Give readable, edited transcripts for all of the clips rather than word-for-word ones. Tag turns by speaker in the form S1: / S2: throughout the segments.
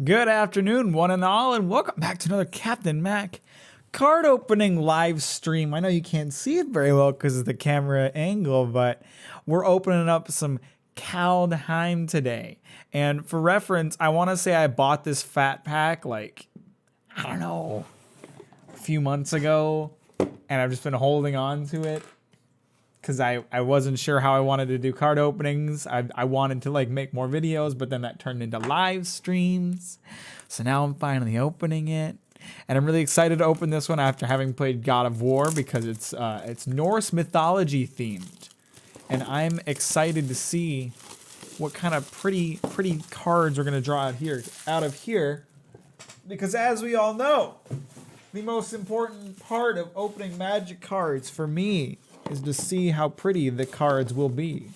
S1: Good afternoon, one and all, and welcome back to another Captain Mac card opening live stream. I know you can't see it very well because of the camera angle, but we're opening up some Kaldheim today. And for reference, I want to say I bought this fat pack like, I don't know, a few months ago, and I've just been holding on to it because I wasn't sure how I wanted to do card openings. I wanted to like make more videos, but then that turned into live streams. So now I'm finally opening it. And I'm really excited to open this one after having played God of War because it's Norse mythology themed. And I'm excited to see what kind of pretty cards we're gonna draw out of here. Because as we all know, the most important part of opening Magic cards for me is to see how pretty the cards will be.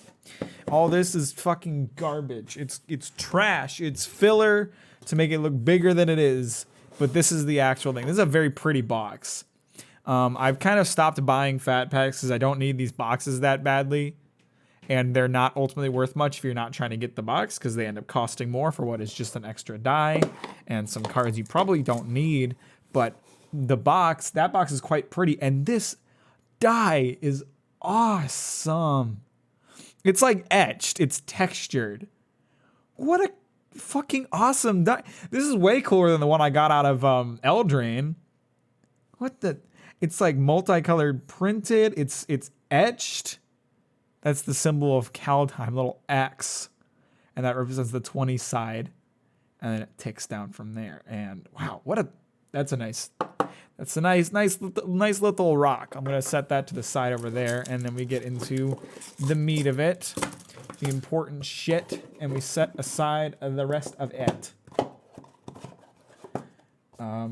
S1: All this is fucking garbage. It's trash. It's filler to make it look bigger than it is. But this is the actual thing. This is a very pretty box. I've kind of stopped buying fat packs because I don't need these boxes that badly. And they're not ultimately worth much if you're not trying to get the box because they end up costing more for what is just an extra die and some cards you probably don't need. But that box is quite pretty. And this die is awesome. It's like etched. It's textured. What a fucking awesome die. This is way cooler than the one I got out of Eldraine. What the? It's like multicolored printed. It's etched. That's the symbol of Kaldheim, little X. And that represents the 20 side. And then it ticks down from there. And wow, that's a nice little rock. I'm gonna set that to the side over there, and then we get into the meat of it, the important shit, and we set aside the rest of it. Oh,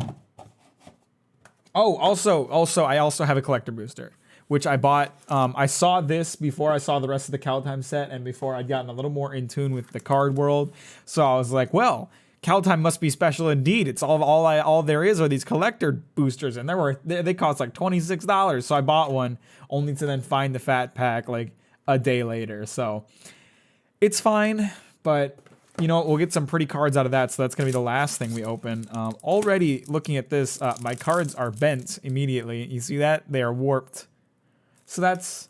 S1: also, I also have a collector booster, which I bought. I saw this before I saw the rest of the Kaldheim set, and before I'd gotten a little more in tune with the card world. So I was like, well, Kaldheim must be special indeed. It's all there is are these collector boosters, and they cost like $26. So I bought one, only to then find the fat pack like a day later. So it's fine, but you know what? We'll get some pretty cards out of that. So that's gonna be the last thing we open. Already looking at this, my cards are bent immediately. You see that? They are warped. So that's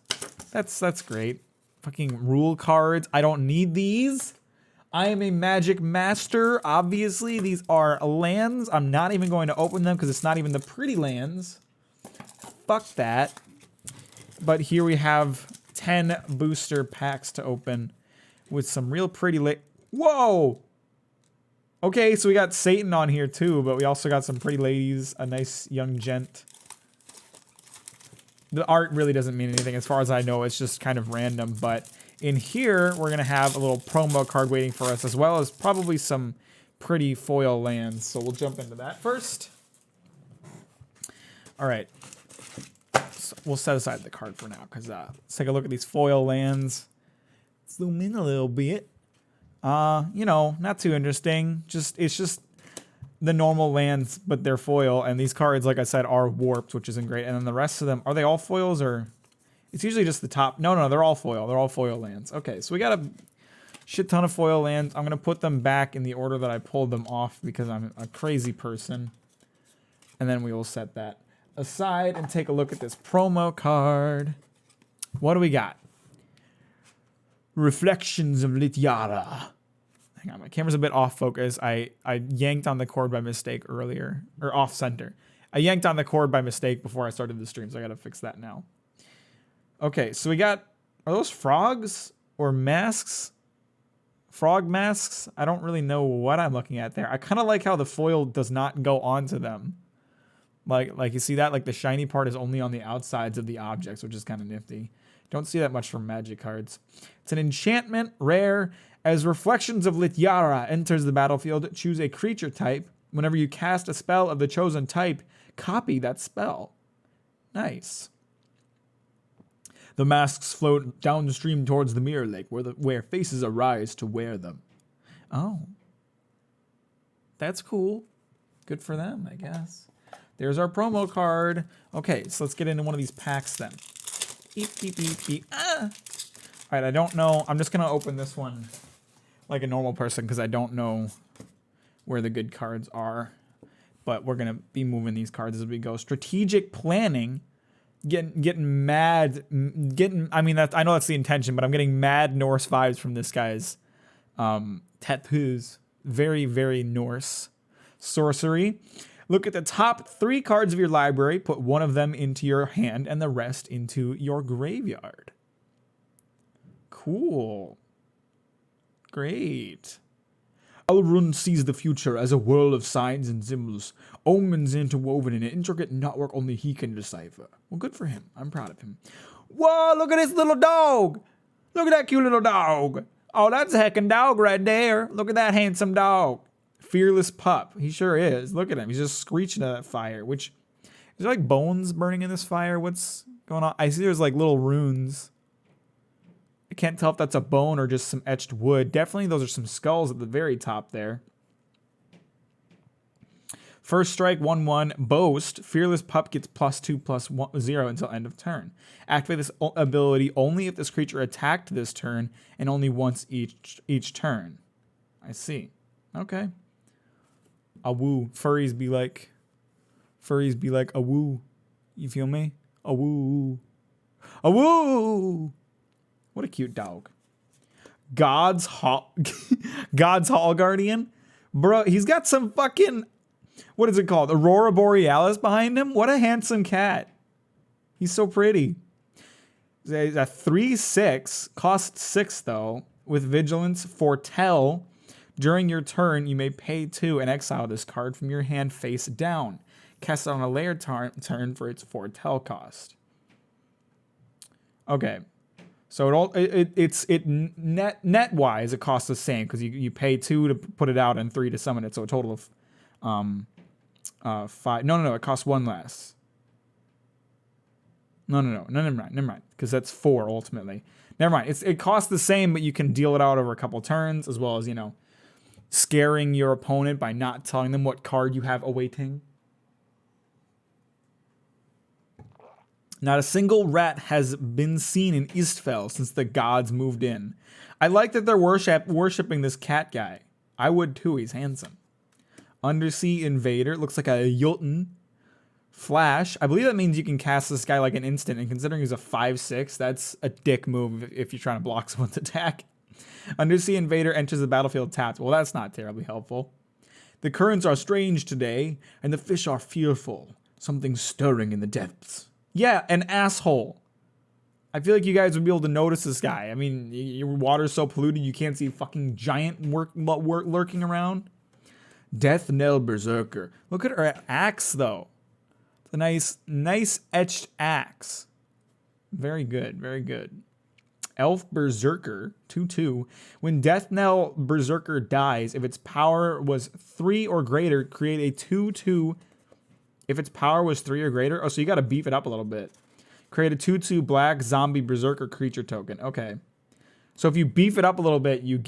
S1: great. Fucking rule cards. I don't need these. I am a Magic master. Obviously, these are lands. I'm not even going to open them because it's not even the pretty lands. Fuck that. But here we have 10 booster packs to open with some real pretty Whoa! Okay, so we got Satan on here too, but we also got some pretty ladies, a nice young gent. The art really doesn't mean anything as far as I know. It's just kind of random, but in here, we're going to have a little promo card waiting for us, as well as probably some pretty foil lands. So we'll jump into that first. All right. So we'll set aside the card for now, because let's take a look at these foil lands. Zoom in a little bit. You know, not too interesting. It's just the normal lands, but they're foil. And these cards, like I said, are warped, which isn't great. And then the rest of them, are they all foils or... It's usually just the top. No, they're all foil. They're all foil lands. Okay, so we got a shit ton of foil lands. I'm going to put them back in the order that I pulled them off because I'm a crazy person. And then we will set that aside and take a look at this promo card. What do we got? Reflections of Lityara. Hang on, my camera's a bit off focus. I yanked on the cord by mistake earlier. Or off center. I yanked on the cord by mistake before I started the stream, so I got to fix that now. Okay, so we got, are those frogs or masks? Frog masks? I don't really know what I'm looking at there. I kind of like how the foil does not go onto them. Like you see that? Like the shiny part is only on the outsides of the objects, which is kind of nifty. Don't see that much from Magic cards. It's an enchantment, rare. As Reflections of Lityara enters the battlefield, choose a creature type. Whenever you cast a spell of the chosen type, copy that spell. Nice. The masks float downstream towards the mirror lake, where faces arise to wear them. Oh. That's cool. Good for them, I guess. There's our promo card. Okay, so let's get into one of these packs then. Beep, beep, beep, beep. Ah! All right, I don't know. I'm just going to open this one like a normal person because I don't know where the good cards are. But we're going to be moving these cards as we go. Strategic planning. Getting mad. I mean, I know that's the intention, but I'm getting mad Norse vibes from this guy's tattoos. Very, very Norse. Sorcery. Look at the top 3 cards of your library. Put one of them into your hand and the rest into your graveyard. Cool. Great. Elrond sees the future as a world of signs and symbols, omens interwoven in an intricate network only he can decipher. Well, good for him. I'm proud of him. Whoa, look at this little dog. Look at that cute little dog. Oh, that's a heckin' dog right there. Look at that handsome dog. Fearless pup. He sure is. Look at him. He's just screeching at that fire, which, is there like bones burning in this fire? What's going on? I see there's like little runes. I can't tell if that's a bone or just some etched wood. Definitely those are some skulls at the very top there. First strike, 1/1. Boast. Fearless pup gets +2/+0 until end of turn. Activate this ability only if this creature attacked this turn and only once each turn. I see. Okay. A woo. Furries be like a woo. You feel me? A woo. A woo. What a cute dog. God's Hall Guardian. Bro, he's got some fucking, what is it called? Aurora Borealis behind him? What a handsome cat. He's so pretty. He's a 3/6, costs 6 though, with Vigilance. Foretell. During your turn, you may pay 2 and exile this card from your hand face down. Cast it on a layer turn for its Foretell cost. Okay. So net wise, it costs the same because you pay 2 to put it out and 3 to summon it. So a total of 5. No. It costs 1 less. No. Never mind. Because that's 4 ultimately. Never mind. It costs the same, but you can deal it out over a couple turns, as well as, scaring your opponent by not telling them what card you have awaiting. Not a single rat has been seen in Eastfell since the gods moved in. I like that they're worshipping this cat guy. I would too, he's handsome. Undersea Invader, looks like a Jotun. Flash, I believe that means you can cast this guy like an instant, and considering he's a 5/6, that's a dick move if you're trying to block someone's attack. Undersea Invader enters the battlefield tapped. Well, that's not terribly helpful. The currents are strange today, and the fish are fearful. Something stirring in the depths. Yeah, an asshole. I feel like you guys would be able to notice this guy. I mean, your water's so polluted you can't see fucking giant lurking around. Death Knell Berserker. Look at her axe, though. It's a nice etched axe. Very good, very good. Elf Berserker, 2/2. When Death Knell Berserker dies, if its power was 3 or greater, create a 2/2. If its power was 3 or greater, oh, so you got to beef it up a little bit. Create a 2/2 black zombie Berserker creature token. Okay. So if you beef it up a little bit, you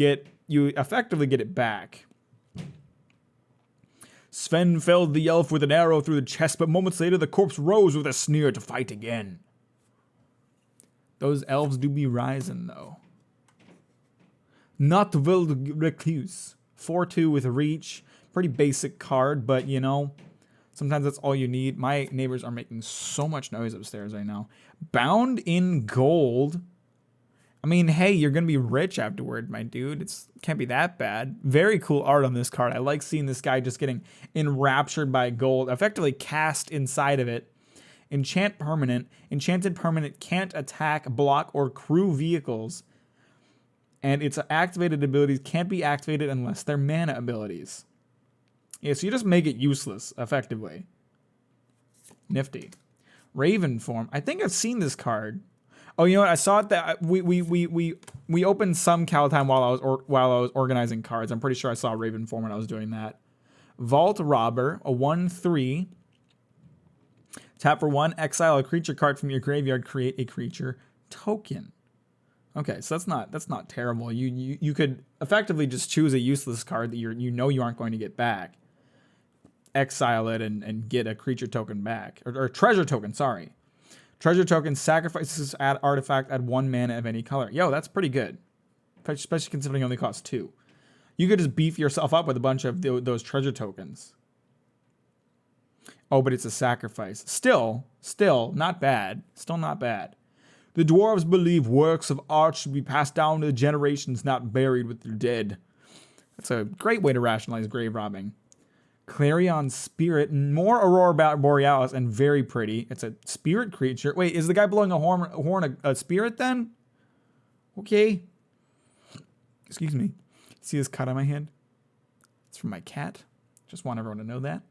S1: effectively get it back. Sven felled the elf with an arrow through the chest, but moments later the corpse rose with a sneer to fight again. Those elves do be rising, though. Not Wild Recluse. 4/2 with reach. Pretty basic card, but sometimes that's all you need. My neighbors are making so much noise upstairs right now. Bound in Gold. I mean, hey, you're going to be rich afterward, my dude. It can't be that bad. Very cool art on this card. I like seeing this guy just getting enraptured by gold, effectively cast inside of it. Enchant permanent. Enchanted permanent can't attack, block, or crew vehicles. And its activated abilities can't be activated unless they're mana abilities. Yeah, so you just make it useless, effectively. Nifty. Raven form. I think I've seen this card. Oh, you know what? I saw it that we opened some Kaldheim while I was organizing cards. I'm pretty sure I saw Raven form when I was doing that. Vault Robber, a 1/3. Tap for 1, exile a creature card from your graveyard, create a creature token. Okay, so that's not terrible. You could effectively just choose a useless card that you aren't going to get back. Exile it and get a creature token back. Or treasure token, sorry. Treasure token sacrifices an artifact at 1 mana of any color. Yo, that's pretty good. Especially considering it only costs 2. You could just beef yourself up with a bunch of those treasure tokens. Oh, but it's a sacrifice. Still not bad. Still not bad. The dwarves believe works of art should be passed down to the generations, not buried with their dead. That's a great way to rationalize grave robbing. Clarion Spirit, more Aurora Borealis, and very pretty. It's a spirit creature. Wait, is the guy blowing a horn a spirit then? Okay. Excuse me. See this cut on my hand? It's from my cat. Just want everyone to know that.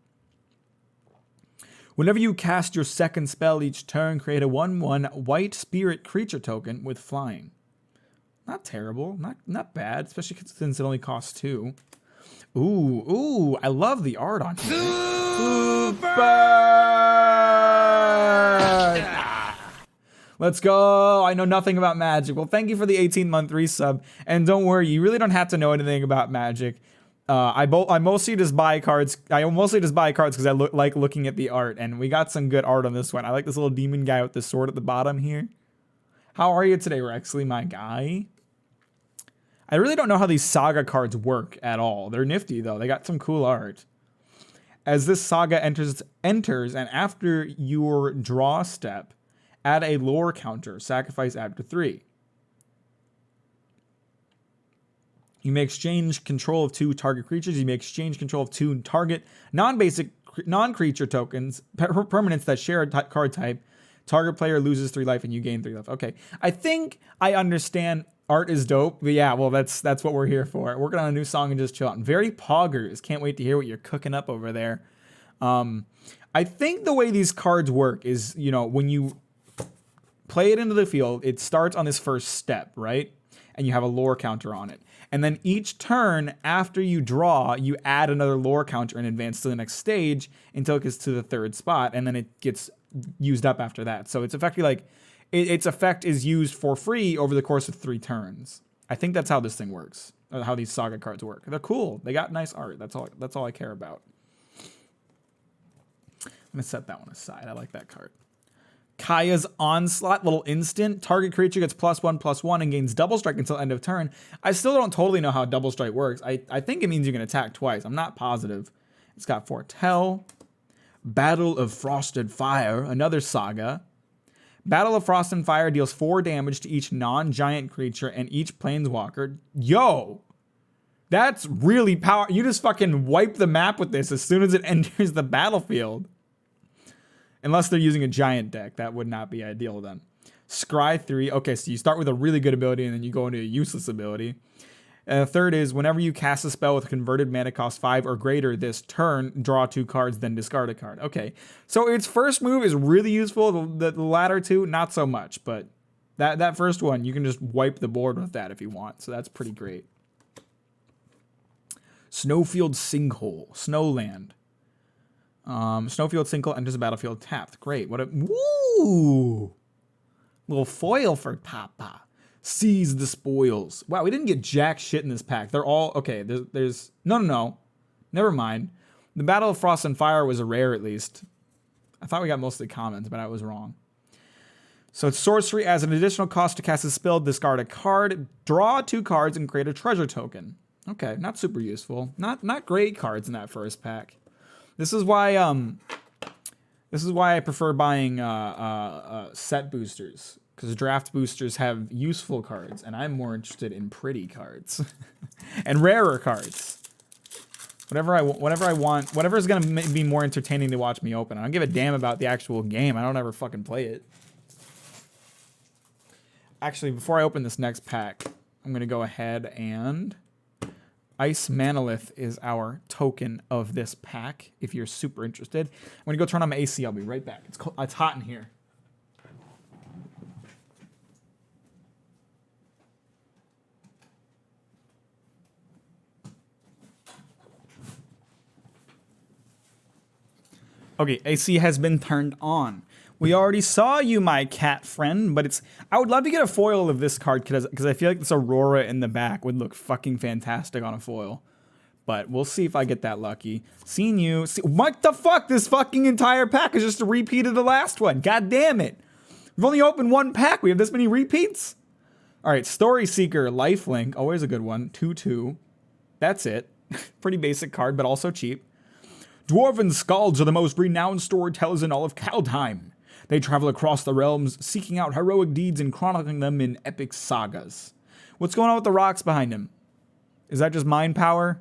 S1: Whenever you cast your second spell each turn, create a 1/1 white spirit creature token with flying. Not terrible. Not bad, especially since it only costs 2. Ooh, I love the art on here. Super! Let's go. I know nothing about Magic. Well, thank you for the 18-month resub. And don't worry, you really don't have to know anything about Magic. I mostly just buy cards. I mostly just buy cards because I like looking at the art. And we got some good art on this one. I like this little demon guy with the sword at the bottom here. How are you today, Rexley, my guy? I really don't know how these saga cards work at all. They're nifty, though. They got some cool art. As this saga enters, and after your draw step, add a lore counter. Sacrifice after 3. You may exchange control of 2 target creatures. You may exchange control of 2 target non-creature tokens, permanents that share a card type. Target player loses 3 life and you gain 3 life. Okay, I think I understand. Art is dope, but yeah, well, that's what we're here for. Working on a new song and just chill out. Very poggers. Can't wait to hear what you're cooking up over there. I think the way these cards work is, when you play it into the field, it starts on this first step, right? And you have a lore counter on it. And then each turn after you draw, you add another lore counter and advance to the next stage until it gets to the 3rd spot, and then it gets used up after that. So it's effectively like its effect is used for free over the course of 3 turns. I think that's how this thing works, or how these saga cards work. They're cool. They got nice art. That's all I care about. I'm gonna set that one aside. I like that card. Kaya's Onslaught, little instant. Target creature gets +1/+1 and gains double strike until end of turn. I still don't totally know how double strike works. I think it means you can attack twice. I'm not positive. It's got Foretell. Battle of Frost and Fire, another saga. Battle of Frost and Fire deals 4 damage to each non-giant creature and each planeswalker. Yo! That's really powerful. You just fucking wipe the map with this as soon as it enters the battlefield. Unless they're using a giant deck. That would not be ideal then. Scry 3. Okay, so you start with a really good ability and then you go into a useless ability. And the third is, whenever you cast a spell with converted mana cost 5 or greater this turn, draw 2 cards, then discard a card. Okay, so its first move is really useful. The latter 2, not so much. But that first one, you can just wipe the board with that if you want. So that's pretty great. Snowfield Sinkhole. Snowland. Snowfield Sinkhole enters the battlefield tapped. Great. What a... Woo! Little foil for Papa. Seize the spoils. Wow, we didn't get jack shit in this pack. They're all... Okay, there's... No. Never mind. The Battle of Frost and Fire was a rare, at least. I thought we got mostly commons, but I was wrong. So it's sorcery. As an additional cost to cast a spell, discard a card, draw 2 cards, and create a treasure token. Okay, not super useful. Not great cards in that first pack. This is why I prefer buying set boosters. Because draft boosters have useful cards, and I'm more interested in pretty cards and rarer cards. Whatever I want, whatever is gonna be more entertaining to watch me open. I don't give a damn about the actual game. I don't ever fucking play it. Actually, before I open this next pack, I'm gonna go ahead and Ice Manolith is our token of this pack. If you're super interested, I'm gonna go turn on my AC. I'll be right back. It's hot in here. Okay, AC has been turned on. We already saw you, my cat friend, but I would love to get a foil of this card because I feel like this Aurora in the back would look fucking fantastic on a foil. But we'll see if I get that lucky. Seeing you. What the fuck? This fucking entire pack is just a repeat of the last one. God damn it. We've only opened 1 pack. We have this many repeats? All right, Story Seeker, Lifelink. Always a good one. 2/2. That's it. Pretty basic card, but also cheap. Dwarven Skalds are the most renowned storytellers in all of Kaldheim. They travel across the realms, seeking out heroic deeds and chronicling them in epic sagas. What's going on with the rocks behind him? Is that just mind power?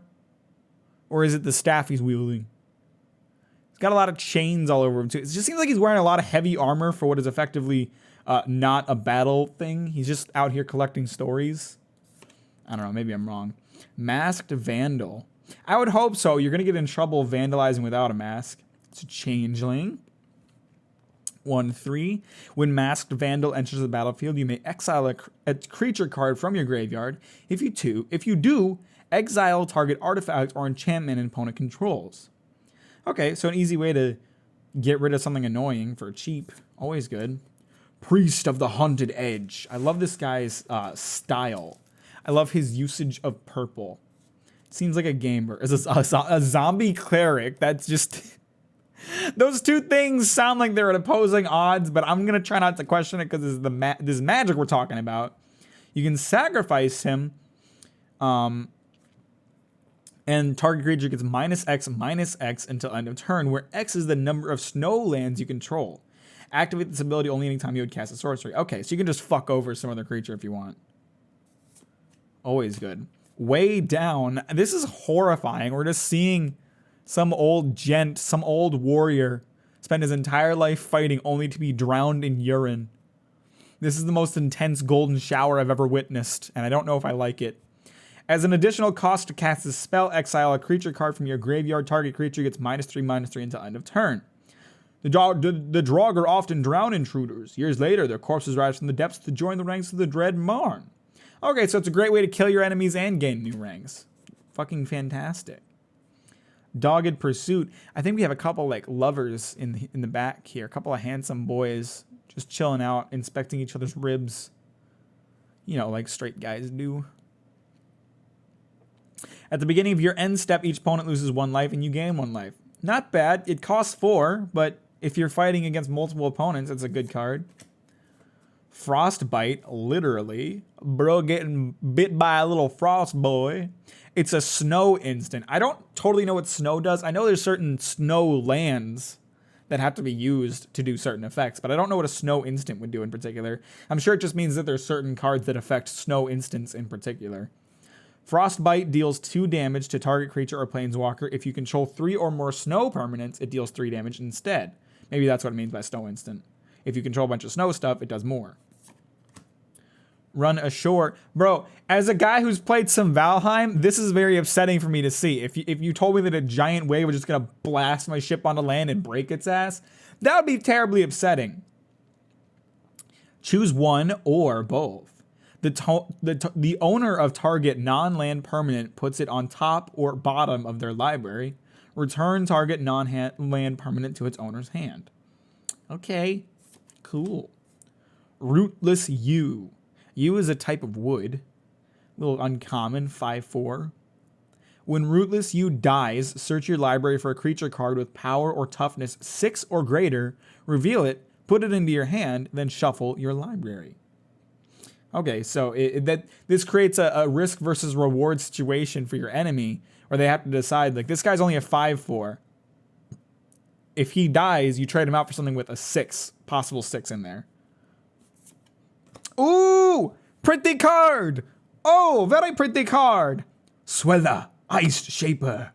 S1: Or is it the staff he's wielding? He's got a lot of chains all over him, too. It just seems like he's wearing a lot of heavy armor for what is effectively not a battle thing. He's just out here collecting stories. I don't know. Maybe I'm wrong. Masked Vandal. I would hope so. You're going to get in trouble vandalizing without a mask. It's a changeling. 1/3. When Masked Vandal enters the battlefield, you may exile a creature card from your graveyard. If you do, exile target artifact or enchantment an opponent controls. Okay, so an easy way to get rid of something annoying for cheap. Always good. Priest of the Haunted Edge. I love this guy's style. I love his usage of purple. Seems like a gamer. Is a zombie cleric. That's just... Those two things sound like they're at opposing odds, but I'm going to try not to question it because this is magic we're talking about. You can sacrifice him, and target creature gets -X until end of turn, where X is the number of snow lands you control. Activate this ability only anytime you would cast a sorcery. Okay, so you can just fuck over some other creature if you want. Always good. Way down. This is horrifying. We're just seeing some old gent, some old warrior spend his entire life fighting only to be drowned in urine. This is the most intense golden shower I've ever witnessed, and I don't know if I like it. As an additional cost to cast this spell, exile a creature card from your graveyard. Target creature gets -3/-3 until end of turn. The Draugr often drown intruders. Years later, their corpses rise from the depths to join the ranks of the Dread Marn. Okay, so it's a great way to kill your enemies and gain new ranks. Fucking fantastic. Dogged Pursuit. I think we have a couple like lovers in the back here. A couple of handsome boys just chilling out, inspecting each other's ribs. You know, like straight guys do. At the beginning of your end step, each opponent loses 1 life and you gain 1 life. Not bad. It costs 4, but if you're fighting against multiple opponents, it's a good card. Frostbite, literally. Bro getting bit by a little frost boy. It's a snow instant. I don't totally know what snow does. I know there's certain snow lands that have to be used to do certain effects, but I don't know what a snow instant would do in particular. I'm sure it just means that there's certain cards that affect snow instants in particular. Frostbite deals 2 damage to target creature or planeswalker. If you control 3 or more snow permanents, it deals 3 damage instead. Maybe that's what it means by snow instant. If you control a bunch of snow stuff, it does more. Run ashore. Bro, as a guy who's played some Valheim, this is very upsetting for me to see. If you told me that a giant wave was just going to blast my ship onto land and break its ass, that would be terribly upsetting. Choose one or both. The owner of target non-land permanent puts it on top or bottom of their library. Return target non-land permanent to its owner's hand. Okay, cool. Rootless Yew. Yew is a type of wood. A little uncommon, 5/4. When Rootless Yew dies, search your library for a creature card with power or toughness 6 or greater, reveal it, put it into your hand, then shuffle your library. Okay, so this creates a risk versus reward situation for your enemy, where they have to decide, like, this guy's only a 5/4. If he dies, you trade him out for something with a 6, possible 6 in there. Ooh, pretty card. Oh, very pretty card. Swella, Ice Shaper.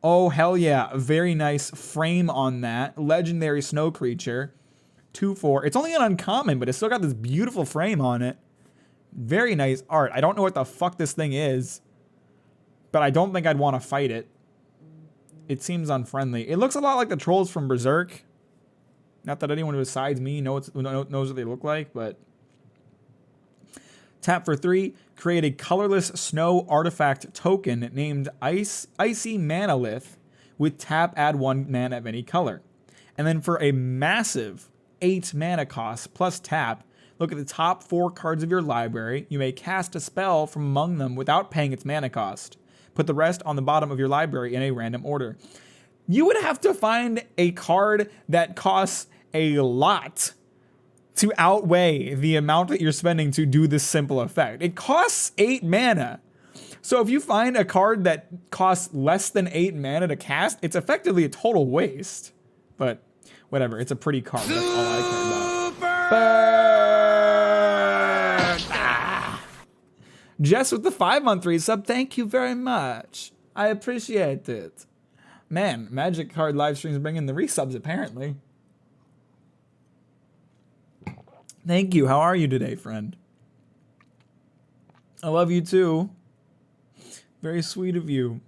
S1: Oh, hell yeah. Very nice frame on that. Legendary snow creature. 2/4. It's only an uncommon, but it's still got this beautiful frame on it. Very nice art. I don't know what the fuck this thing is, but I don't think I'd want to fight it. It seems unfriendly. It looks a lot like the trolls from Berserk. Not that anyone besides me knows what they look like, but... Tap for 3, create a colorless snow artifact token named Icy Manalith. With tap, add 1 mana of any color. And then for a massive 8 mana cost plus tap, look at the top 4 cards of your library. You may cast a spell from among them without paying its mana cost. Put the rest on the bottom of your library in a random order. You would have to find a card that costs a lot to outweigh the amount that you're spending to do this simple effect. It costs 8 mana. So if you find a card that costs less than 8 mana to cast, it's effectively a total waste. But whatever, it's a pretty card. That's all I care about. Burn! Ah. Jess with the 5-month resub, thank you very much. I appreciate it. Man, Magic card live streams bringing the resubs apparently. Thank you. How are you today, friend? I love you too. Very sweet of you.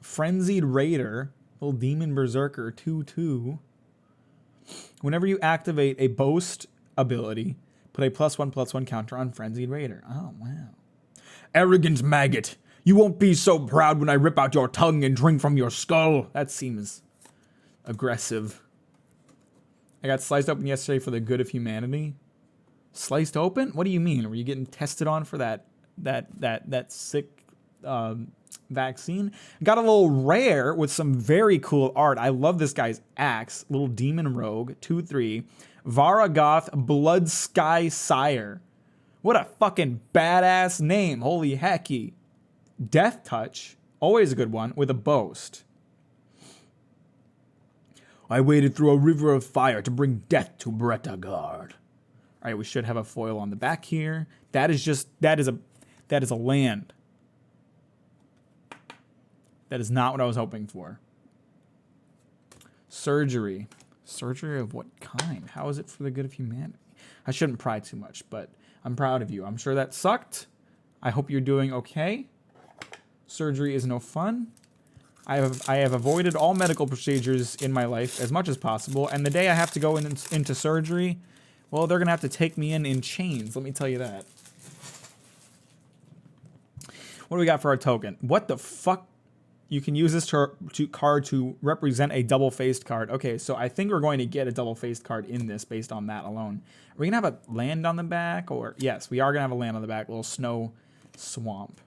S1: Frenzied Raider, little demon berserker, 2/2. Whenever you activate a boast ability, put a +1/+1 counter on Frenzied Raider. Oh, wow. Arrogant maggot. You won't be so proud when I rip out your tongue and drink from your skull. That seems aggressive. I got sliced open yesterday for the good of humanity. Sliced open? What do you mean? Were you getting tested on for that sick vaccine? Got a little rare with some very cool art. I love this guy's axe. Little demon rogue, 2/3. Varagoth Blood Sky Sire. What a fucking badass name. Holy hecky. Death Touch, always a good one, with a boast. I waded through a river of fire to bring death to Bretagard. All right, we should have a foil on the back here. That is a land. That is not what I was hoping for. Surgery. Surgery of what kind? How is it for the good of humanity? I shouldn't pry too much, but I'm proud of you. I'm sure that sucked. I hope you're doing okay. Surgery is no fun. I have avoided all medical procedures in my life as much as possible, and the day I have to go into surgery, well, they're gonna have to take me in chains. Let me tell you that. What do we got for our token? What the fuck? You can use this card to represent a double-faced card. Okay, so I think we're going to get a double-faced card in this based on that alone. Are we gonna have a land on the back, or yes, we are gonna have a land on the back. A little snow swamp.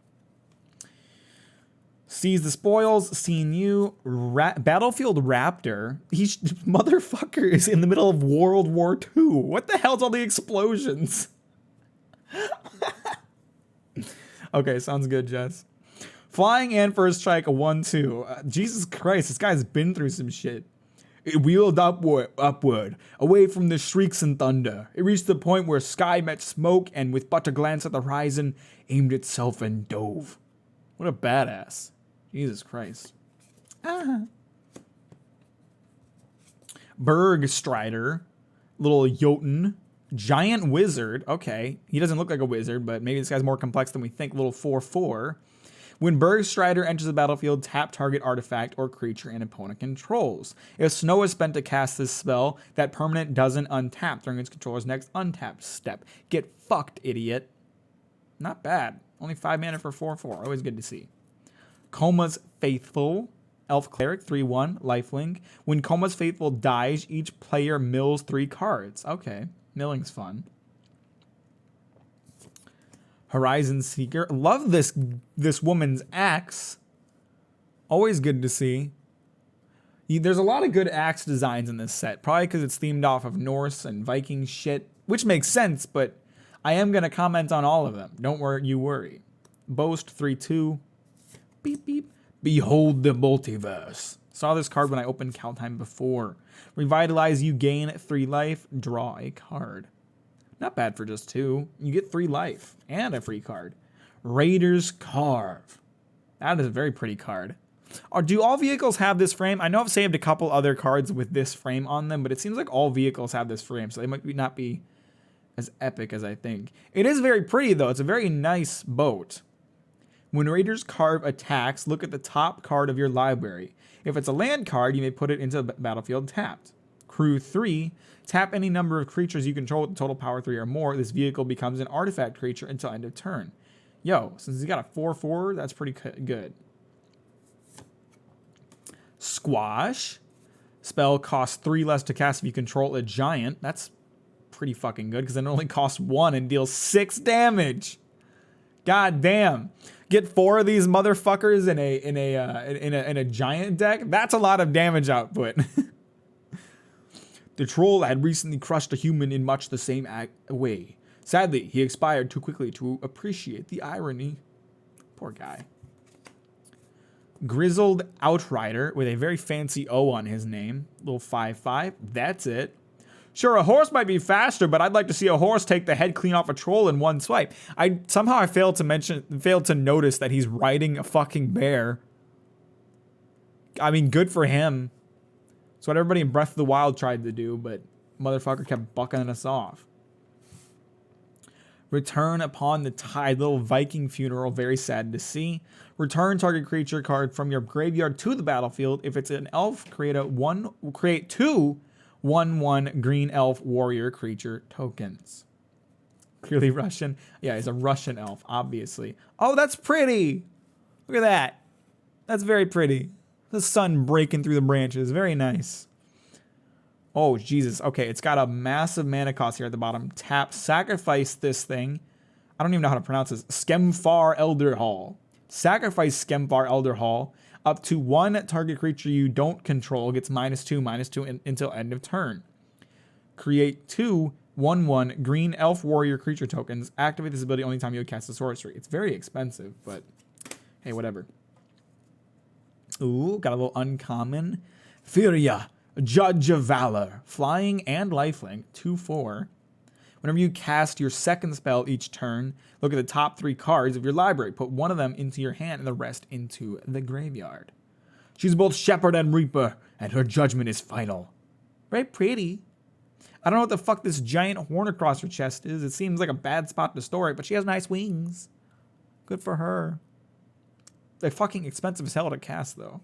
S1: Seize the spoils, seen you. Battlefield Raptor. Motherfucker is in the middle of World War II. What the hell's all the explosions? Okay, sounds good, Jess. Flying and first strike, a 1/2. Jesus Christ, this guy's been through some shit. It wheeled upward, away from the shrieks and thunder. It reached the point where sky met smoke and with but a glance at the horizon, aimed itself and dove. What a badass. Jesus Christ. Berg Strider, little Jotun, giant wizard. Okay, he doesn't look like a wizard, but maybe this guy's more complex than we think. Little 4/4. When Berg Strider enters the battlefield, tap target artifact or creature an opponent controls. If snow is spent to cast this spell, that permanent doesn't untap during its controller's next untap step. Get fucked, idiot. Not bad. Only 5 mana for 4/4. Always good to see. Koma's Faithful, Elf Cleric, 3/1, lifelink. When Koma's Faithful dies, each player mills 3 cards. Okay, milling's fun. Horizon Seeker. Love this woman's axe. Always good to see. There's a lot of good axe designs in this set. Probably because it's themed off of Norse and Viking shit, which makes sense, but I am going to comment on all of them. Don't worry. Boast, 3/2. Beep, beep. Behold the multiverse. Saw this card when I opened Kaldheim before. Revitalize, you gain 3 life. Draw a card. Not bad for just 2. You get 3 life and a free card. Raider's Carve. That is a very pretty card. Do all vehicles have this frame? I know I've saved a couple other cards with this frame on them, but it seems like all vehicles have this frame, so they might not be as epic as I think. It is very pretty, though. It's a very nice boat. When Raider's Carve attacks, look at the top card of your library. If it's a land card, you may put it into the battlefield tapped. Crew 3, tap any number of creatures you control with total power 3 or more. This vehicle becomes an artifact creature until end of turn. Yo, since he's got a 4/4, that's pretty good. Squash. Spell costs 3 less to cast if you control a giant. That's pretty fucking good because it only costs 1 and deals 6 damage. God damn. Get 4 of these motherfuckers in a giant deck. That's a lot of damage output. The troll had recently crushed a human in much the same way. Sadly, he expired too quickly to appreciate the irony. Poor guy. Grizzled Outrider with a very fancy O on his name. Little 5/5. That's it. Sure, a horse might be faster, but I'd like to see a horse take the head clean off a troll in one swipe. I failed to notice that he's riding a fucking bear. I mean, good for him. It's what everybody in Breath of the Wild tried to do, but motherfucker kept bucking us off. Return upon the tide. Little Viking funeral. Very sad to see. Return target creature card from your graveyard to the battlefield. If it's an elf, create two 1/1 green elf warrior creature tokens. Clearly Russian. Yeah, he's a Russian elf, obviously. Oh, that's pretty. Look at that. That's very pretty. The sun breaking through the branches. Very nice. Oh, Jesus. Okay, it's got a massive mana cost here at the bottom. Tap, sacrifice this thing. I don't even know how to pronounce this. Skemfar Elder Hall. Sacrifice Skemfar Elder Hall. Up to one target creature you don't control gets -2/-2 until end of turn. Create two 1/1 green elf warrior creature tokens. Activate this ability only time you cast a sorcery. It's very expensive, but hey, whatever. Ooh, got a little uncommon. Furia, Judge of Valor. Flying and lifelink, 2/4. Whenever you cast your second spell each turn, look at the top 3 cards of your library. Put one of them into your hand and the rest into the graveyard. She's both Shepherd and Reaper, and her judgment is final. Very pretty. I don't know what the fuck this giant horn across her chest is. It seems like a bad spot to store it, but she has nice wings. Good for her. They're fucking expensive as hell to cast, though.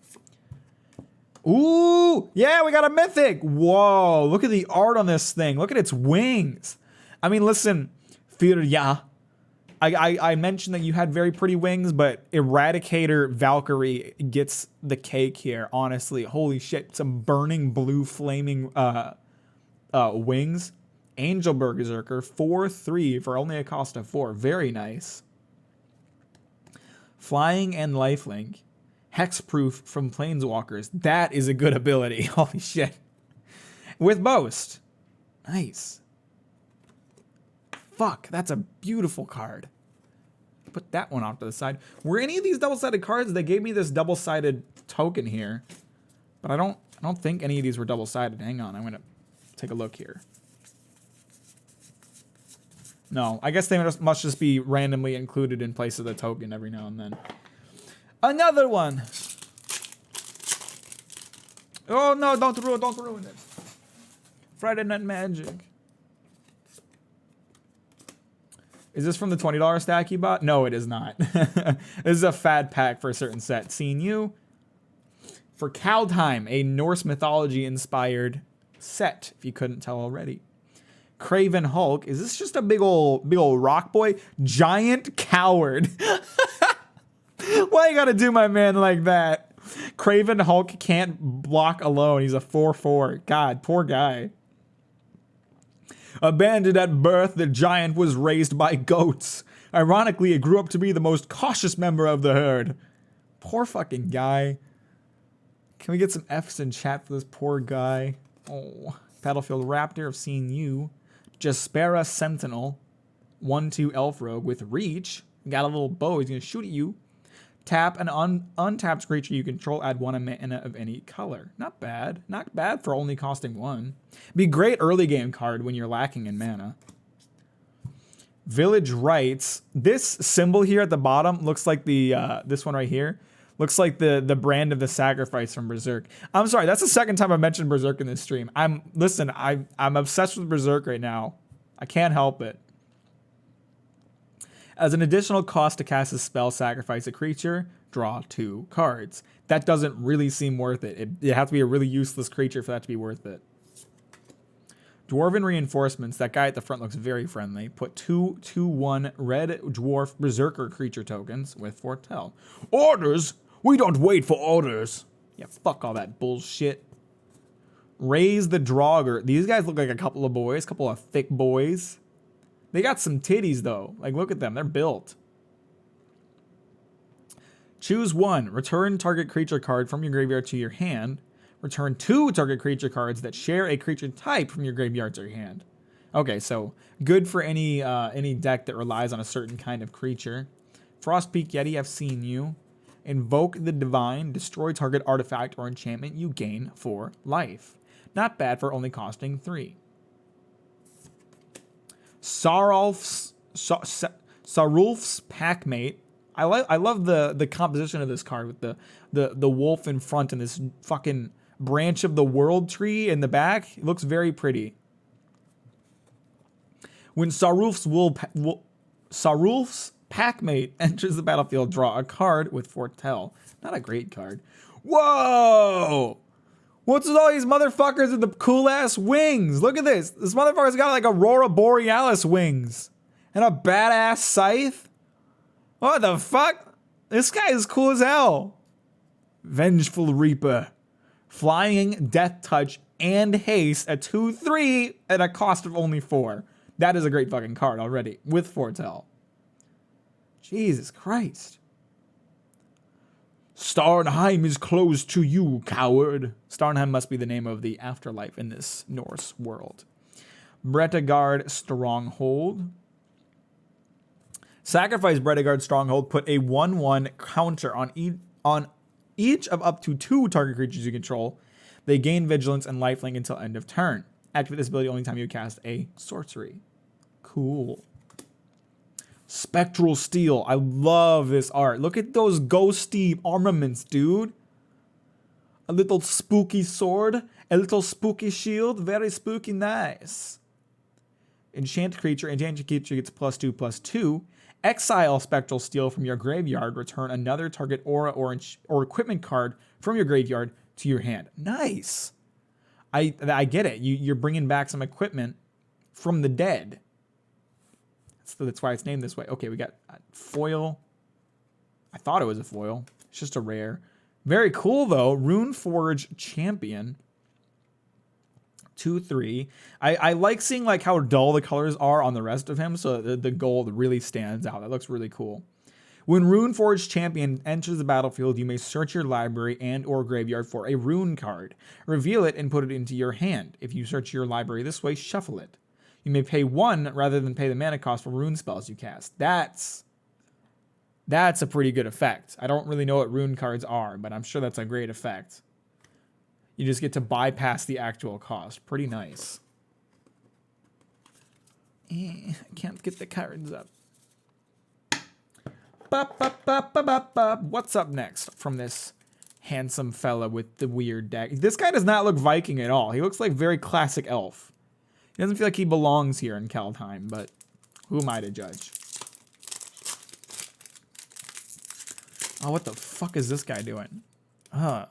S1: Ooh! Yeah, we got a mythic! Whoa, look at the art on this thing. Look at its wings. I mean, listen, Firya. I mentioned that you had very pretty wings, but Eradicator Valkyrie gets the cake here, honestly. Holy shit, some burning blue flaming wings. Angel Berserker, 4/3 for only a cost of 4. Very nice. Flying and lifelink. Hexproof from Planeswalkers. That is a good ability. Holy shit. With Boast. Nice. Fuck, that's a beautiful card. Put that one off to the side. Were any of these double-sided cards? They gave me this double-sided token here, but I don't think any of these were double-sided. Hang on, I'm gonna take a look here. No, I guess they must just be randomly included in place of the token every now and then. Another one. Oh no! Don't ruin it. Friday Night Magic. Is this from the $20 stack you bought? No, it is not. This is a fad pack for a certain set. Seeing you. For Kaldheim, a Norse mythology-inspired set, if you couldn't tell already. Craven Hulk. Is this just a big old rock boy? Giant Coward. Why you gotta do my man like that? Craven Hulk can't block alone. He's a 4/4. God, poor guy. Abandoned at birth, the giant was raised by goats. Ironically, it grew up to be the most cautious member of the herd. Poor fucking guy. Can we get some F's in chat for this poor guy? Oh, Battlefield Raptor, I've seen you. Jaspera Sentinel. 1/2 Elf Rogue with Reach. Got a little bow, he's gonna shoot at you. Tap an untapped creature you control, add 1 mana of any color. Not bad. Not bad for only costing 1. Be great early game card when you're lacking in mana. Village Rites. This symbol here at the bottom looks like the this one right here. Looks like the brand of the sacrifice from Berserk. I'm sorry, that's the second time I've mentioned Berserk in this stream. I'm obsessed with Berserk right now. I can't help it. As an additional cost to cast a spell, sacrifice a creature, draw 2 cards. That doesn't really seem worth it. It has to be a really useless creature for that to be worth it. Dwarven Reinforcements. That guy at the front looks very friendly. Put 2/1 red dwarf berserker creature tokens with Foretell. Orders? We don't wait for orders. Yeah, fuck all that bullshit. Raise the Draugr. These guys look like a couple of boys, couple of thick boys. They got some titties, though. Like, look at them. They're built. Choose 1. Return target creature card from your graveyard to your hand. Return 2 target creature cards that share a creature type from your graveyard to your hand. Okay, so good for any deck that relies on a certain kind of creature. Frostpeak Yeti, I've seen you. Invoke the Divine, destroy target artifact or enchantment, you gain 4 life. Not bad for only costing 3. Sarulf's Packmate. I love the composition of this card with the wolf in front and this fucking branch of the world tree in the back. It looks very pretty. When Sarulf's Packmate enters the battlefield, draw a card with Foretell. Not a great card. Whoa! What's with all these motherfuckers with the cool ass wings? Look at this. This motherfucker's got like Aurora Borealis wings. And a badass scythe? What the fuck? This guy is cool as hell. Vengeful Reaper. Flying, Death Touch, and Haste at 2/3 at a cost of only 4. That is a great fucking card already with Foretell. Jesus Christ. Starnheim is closed to you, coward. Starnheim must be the name of the afterlife in this Norse world. Bretagard Stronghold. Sacrifice Bretagard Stronghold. Put a 1/1 counter on each of up to 2 target creatures you control. They gain vigilance and lifelink until end of turn. Activate this ability only time you cast a sorcery. Cool. Spectral Steel. I love this art. Look at those ghosty armaments, dude. A little spooky sword. A little spooky shield. Very spooky nice. Enchant creature. Enchanted creature gets +2/+2. Exile Spectral Steel from your graveyard. Return another target aura or equipment card from your graveyard to your hand. Nice. I get it. You're bringing back some equipment from the dead. So that's why it's named this way. Okay, we got foil. I thought it was a foil. It's just a rare. Very cool, though. Runeforge Champion. 2/3. I like seeing like how dull the colors are on the rest of him, so the gold really stands out. That looks really cool. When Runeforge Champion enters the battlefield, you may search your library and or graveyard for a rune card. Reveal it and put it into your hand. If you search your library this way, shuffle it. You may pay 1 rather than pay the mana cost for rune spells you cast. That's a pretty good effect. I don't really know what rune cards are, but I'm sure that's a great effect. You just get to bypass the actual cost. Pretty nice. I can't get the cards up. What's up next from this handsome fella with the weird deck? This guy does not look Viking at all. He looks like very classic elf. He doesn't feel like he belongs here in Kaldheim, but who am I to judge? Oh, what the fuck is this guy doing? Ugh.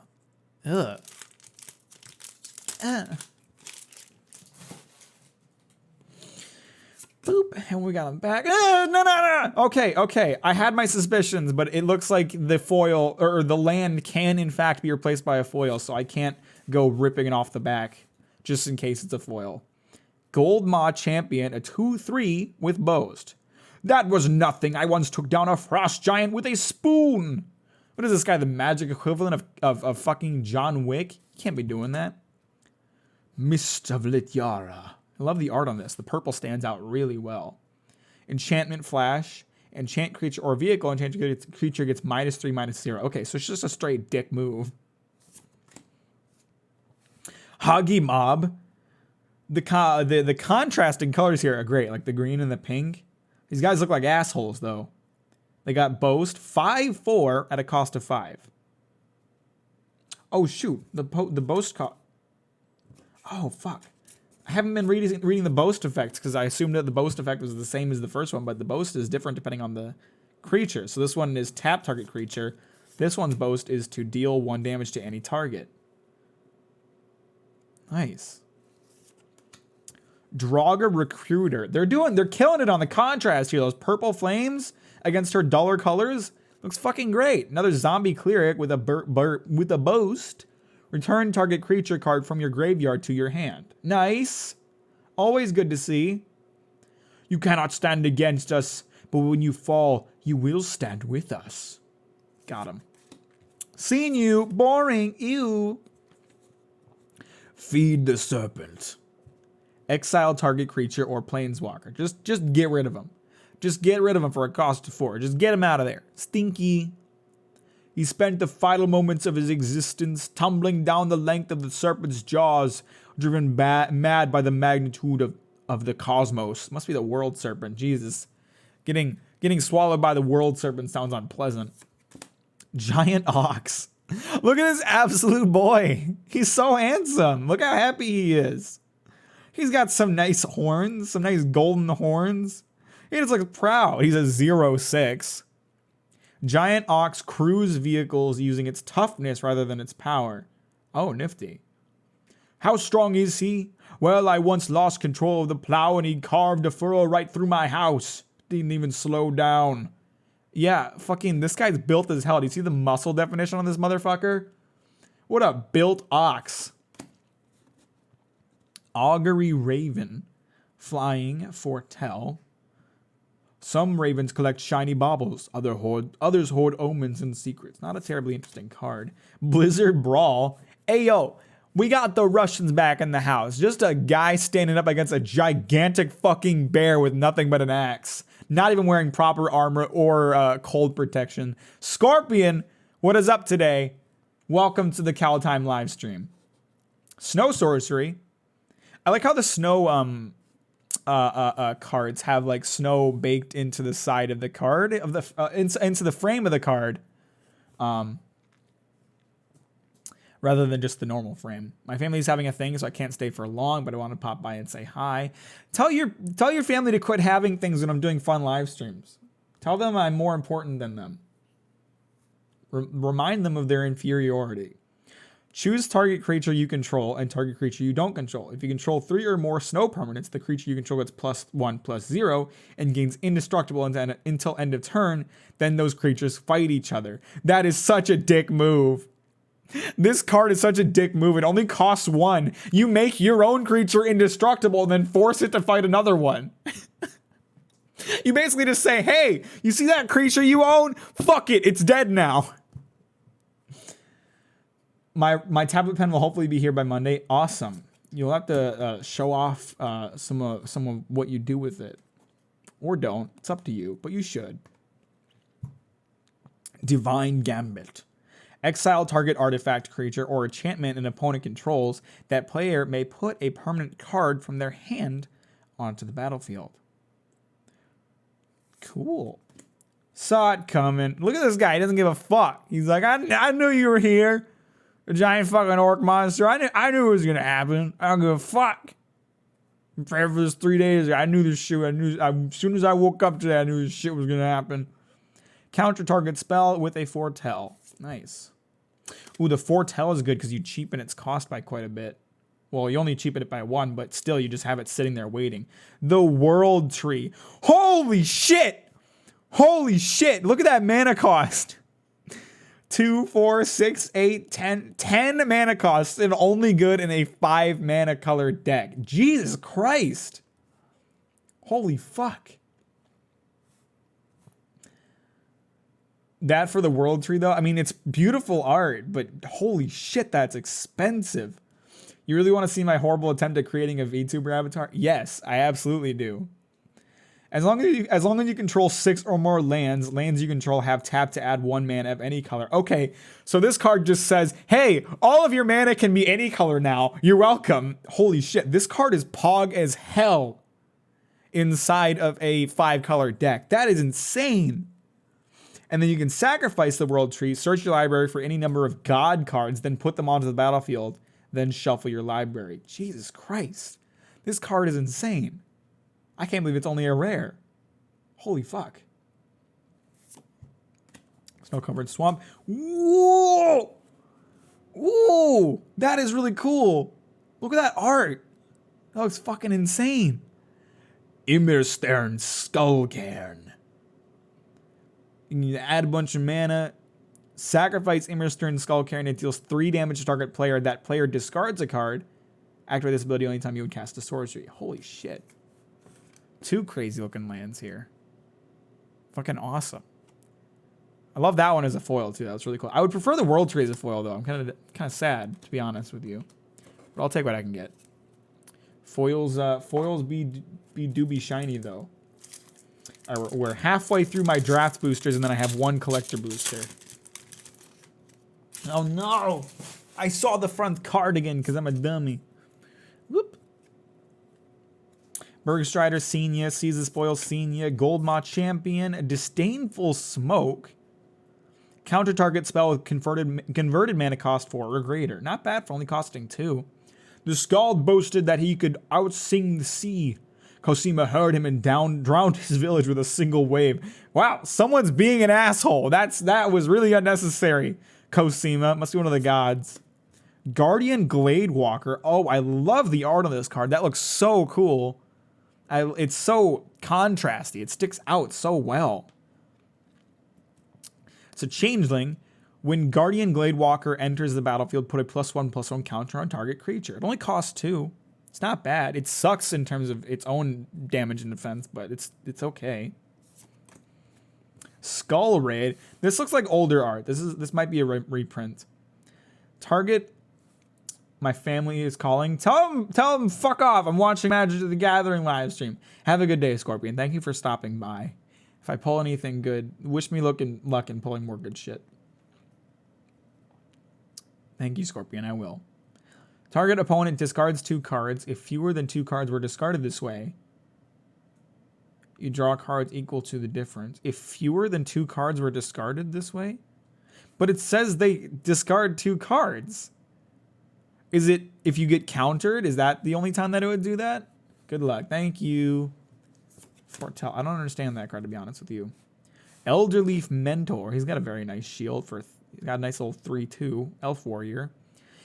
S1: Boop, and we got him back. No. Okay. I had my suspicions, but it looks like the foil, or the land can in fact be replaced by a foil, so I can't go ripping it off the back, just in case it's a foil. Gold Maw Champion, a 2/3 with Boast. That was nothing. I once took down a frost giant with a spoon. What is this guy, the magic equivalent of fucking John Wick? You can't be doing that. Mist of Lityara. I love the art on this. The purple stands out really well. Enchantment Flash. Enchant creature or vehicle. Enchant creature gets -3/-0. Okay, so it's just a straight dick move. Hoggy Mob. The contrasting colors here are great, like the green and the pink. These guys look like assholes, though. They got Boast, 5/4 at a cost of 5. Oh, shoot. The Boast cost... Oh, fuck. I haven't been reading the Boast effects because I assumed that the Boast effect was the same as the first one, but the Boast is different depending on the creature. So this one is tap target creature. This one's Boast is to deal 1 damage to any target. Nice. Draugr Recruiter. They're killing it on the contrast here. Those purple flames against her duller colors looks fucking great. Another zombie cleric with a Boast. Return target creature card from your graveyard to your hand. Nice. Always good to see. You cannot stand against us, but when you fall, you will stand with us. Got him. Seen you. Boring. Ew. Feed the Serpent. Exile target creature or planeswalker. Just get rid of them. Just get rid of them for a cost of 4. Just get them out of there. Stinky. He spent the final moments of his existence tumbling down the length of the serpent's jaws, driven mad by the magnitude of the cosmos. Must be the world serpent. Jesus. Getting swallowed by the world serpent sounds unpleasant. Giant ox. Look at this absolute boy. He's so handsome. Look how happy he is. He's got some nice horns, some nice golden horns. He just looks proud. He's a 06. Giant ox cruise vehicles using its toughness rather than its power. Oh, nifty. How strong is he? Well, I once lost control of the plow and he carved a furrow right through my house. Didn't even slow down. Yeah, fucking this guy's built as hell. Do you see the muscle definition on this motherfucker? What a built ox. Augury raven. Flying foretell. Some ravens collect shiny baubles. Others hoard omens and secrets. Not a terribly interesting card. Blizzard Brawl. Ayo, we got the Russians back in the house. Just a guy standing up against a gigantic fucking bear with nothing but an axe. Not even wearing proper armor or cold protection. Scorpion, what is up today? Welcome to the Cowtime live stream. Snow sorcery. I like how the snow cards have like snow baked into the side of the card of the into the frame of the card, rather than just the normal frame. My family's having a thing, so I can't stay for long, but I want to pop by and say hi. Tell your family to quit having things when I'm doing fun live streams. Tell them I'm more important than them. Remind them of their inferiority. Choose target creature you control and target creature you don't control. If you control 3 or more snow permanents, the creature you control gets +1/+0 and gains indestructible until end of turn. Then those creatures fight each other. That is such a dick move. This card is such a dick move. It only costs 1. You make your own creature indestructible and then force it to fight another one. You basically just say, hey, you see that creature you own? Fuck it, it's dead now. My tablet pen will hopefully be here by Monday. Awesome. You'll have to show off some of what you do with it. Or don't. It's up to you, but you should. Divine Gambit. Exile target artifact, creature, or enchantment an opponent controls. That player may put a permanent card from their hand onto the battlefield. Cool. Saw it coming. Look at this guy. He doesn't give a fuck. He's like, I knew you were here. A giant fucking orc monster. I knew it was gonna happen. I don't give a fuck. I'm prepared for this 3 days. I knew this shit. As soon as I woke up today, I knew this shit was gonna happen. Counter target spell with a foretell. Nice. Ooh, the foretell is good because you cheapen its cost by quite a bit. Well, you only cheapen it by 1, but still you just have it sitting there waiting. The World Tree. Holy shit! Holy shit! Look at that mana cost. 2, 4, 6, 8, 10. 10 mana costs and only good in a 5 mana color deck. Jesus Christ. Holy fuck. That for the World Tree though, I mean, it's beautiful art, but holy shit, that's expensive. You really want to see my horrible attempt at creating a VTuber avatar? Yes, I absolutely do. As long as you control 6 or more lands you control have tap to add 1 mana of any color. Okay, so this card just says, hey, all of your mana can be any color now. You're welcome. Holy shit, this card is pog as hell inside of a 5-color deck. That is insane. And then you can sacrifice the World Tree, search your library for any number of God cards, then put them onto the battlefield, then shuffle your library. Jesus Christ. This card is insane. I can't believe it's only a rare. Holy fuck. Snow-covered swamp. Whoa! Whoa! That is really cool. Look at that art. That looks fucking insane. Immerstern Skullcairn. You can add a bunch of mana. Sacrifice Immerstern Skullcairn. It deals 3 damage to target player. That player discards a card. Activate this ability only time you would cast a sorcery. Holy shit. 2 crazy looking lands here. Fucking awesome. I love that one as a foil too. That was really cool. I would prefer the World Tree as a foil though. I'm kind of sad to be honest with you, but I'll take what I can get. Foils do be shiny though. We're halfway through my draft boosters and then I have 1 collector booster. Oh no! I saw the front card again because I'm a dummy. Whoop. Bergstrider Senior, Seize the Spoil Senior, Goldmaw Champion, Disdainful Smoke. Counter target spell with converted mana cost 4 or greater. Not bad for only costing 2. The Skald boasted that he could outsing the sea. Cosima heard him and drowned his village with a single wave. Wow, someone's being an asshole. That was really unnecessary. Cosima must be one of the gods. Guardian Gladewalker. Oh, I love the art on this card. That looks so cool. It's so contrasty. It sticks out so well. So Changeling, when Guardian Gladewalker enters the battlefield, put a +1/+1 counter on target creature. It only costs 2. It's not bad. It sucks in terms of its own damage and defense, but it's okay. Skull Raid. This looks like older art. This might be a reprint. Target. My family is calling. Tell them fuck off. I'm watching Magic the Gathering live stream. Have a good day, Scorpion. Thank you for stopping by. If I pull anything good, wish me luck in pulling more good shit. Thank you, Scorpion. I will. Target opponent discards 2 cards. If fewer than 2 cards were discarded this way, you draw cards equal to the difference. If fewer than 2 cards were discarded this way? But it says they discard 2 cards. Is it if you get countered? Is that the only time that it would do that? Good luck. Thank you. Foretell. I don't understand that card, to be honest with you. Elderleaf Mentor. He's got a very nice shield for. He's got a nice little 3/2 Elf Warrior.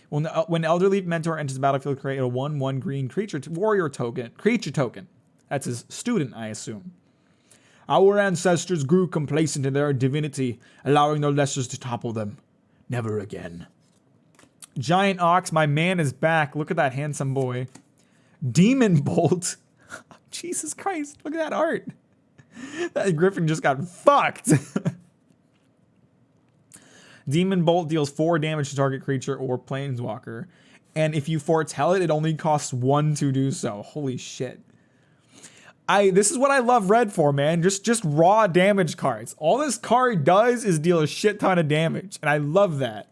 S1: When Elderleaf Mentor enters the battlefield, create a 1/1 green creature token. That's his student, I assume. Our ancestors grew complacent in their divinity, allowing their lessers to topple them. Never again. Giant Ox, my man is back. Look at that handsome boy. Demon Bolt. Jesus Christ, look at that art. That Griffin just got fucked. Demon Bolt deals 4 damage to target creature or planeswalker. And if you foretell it, it only costs 1 to do so. Holy shit. This is what I love red for, man. Just raw damage cards. All this card does is deal a shit ton of damage. And I love that.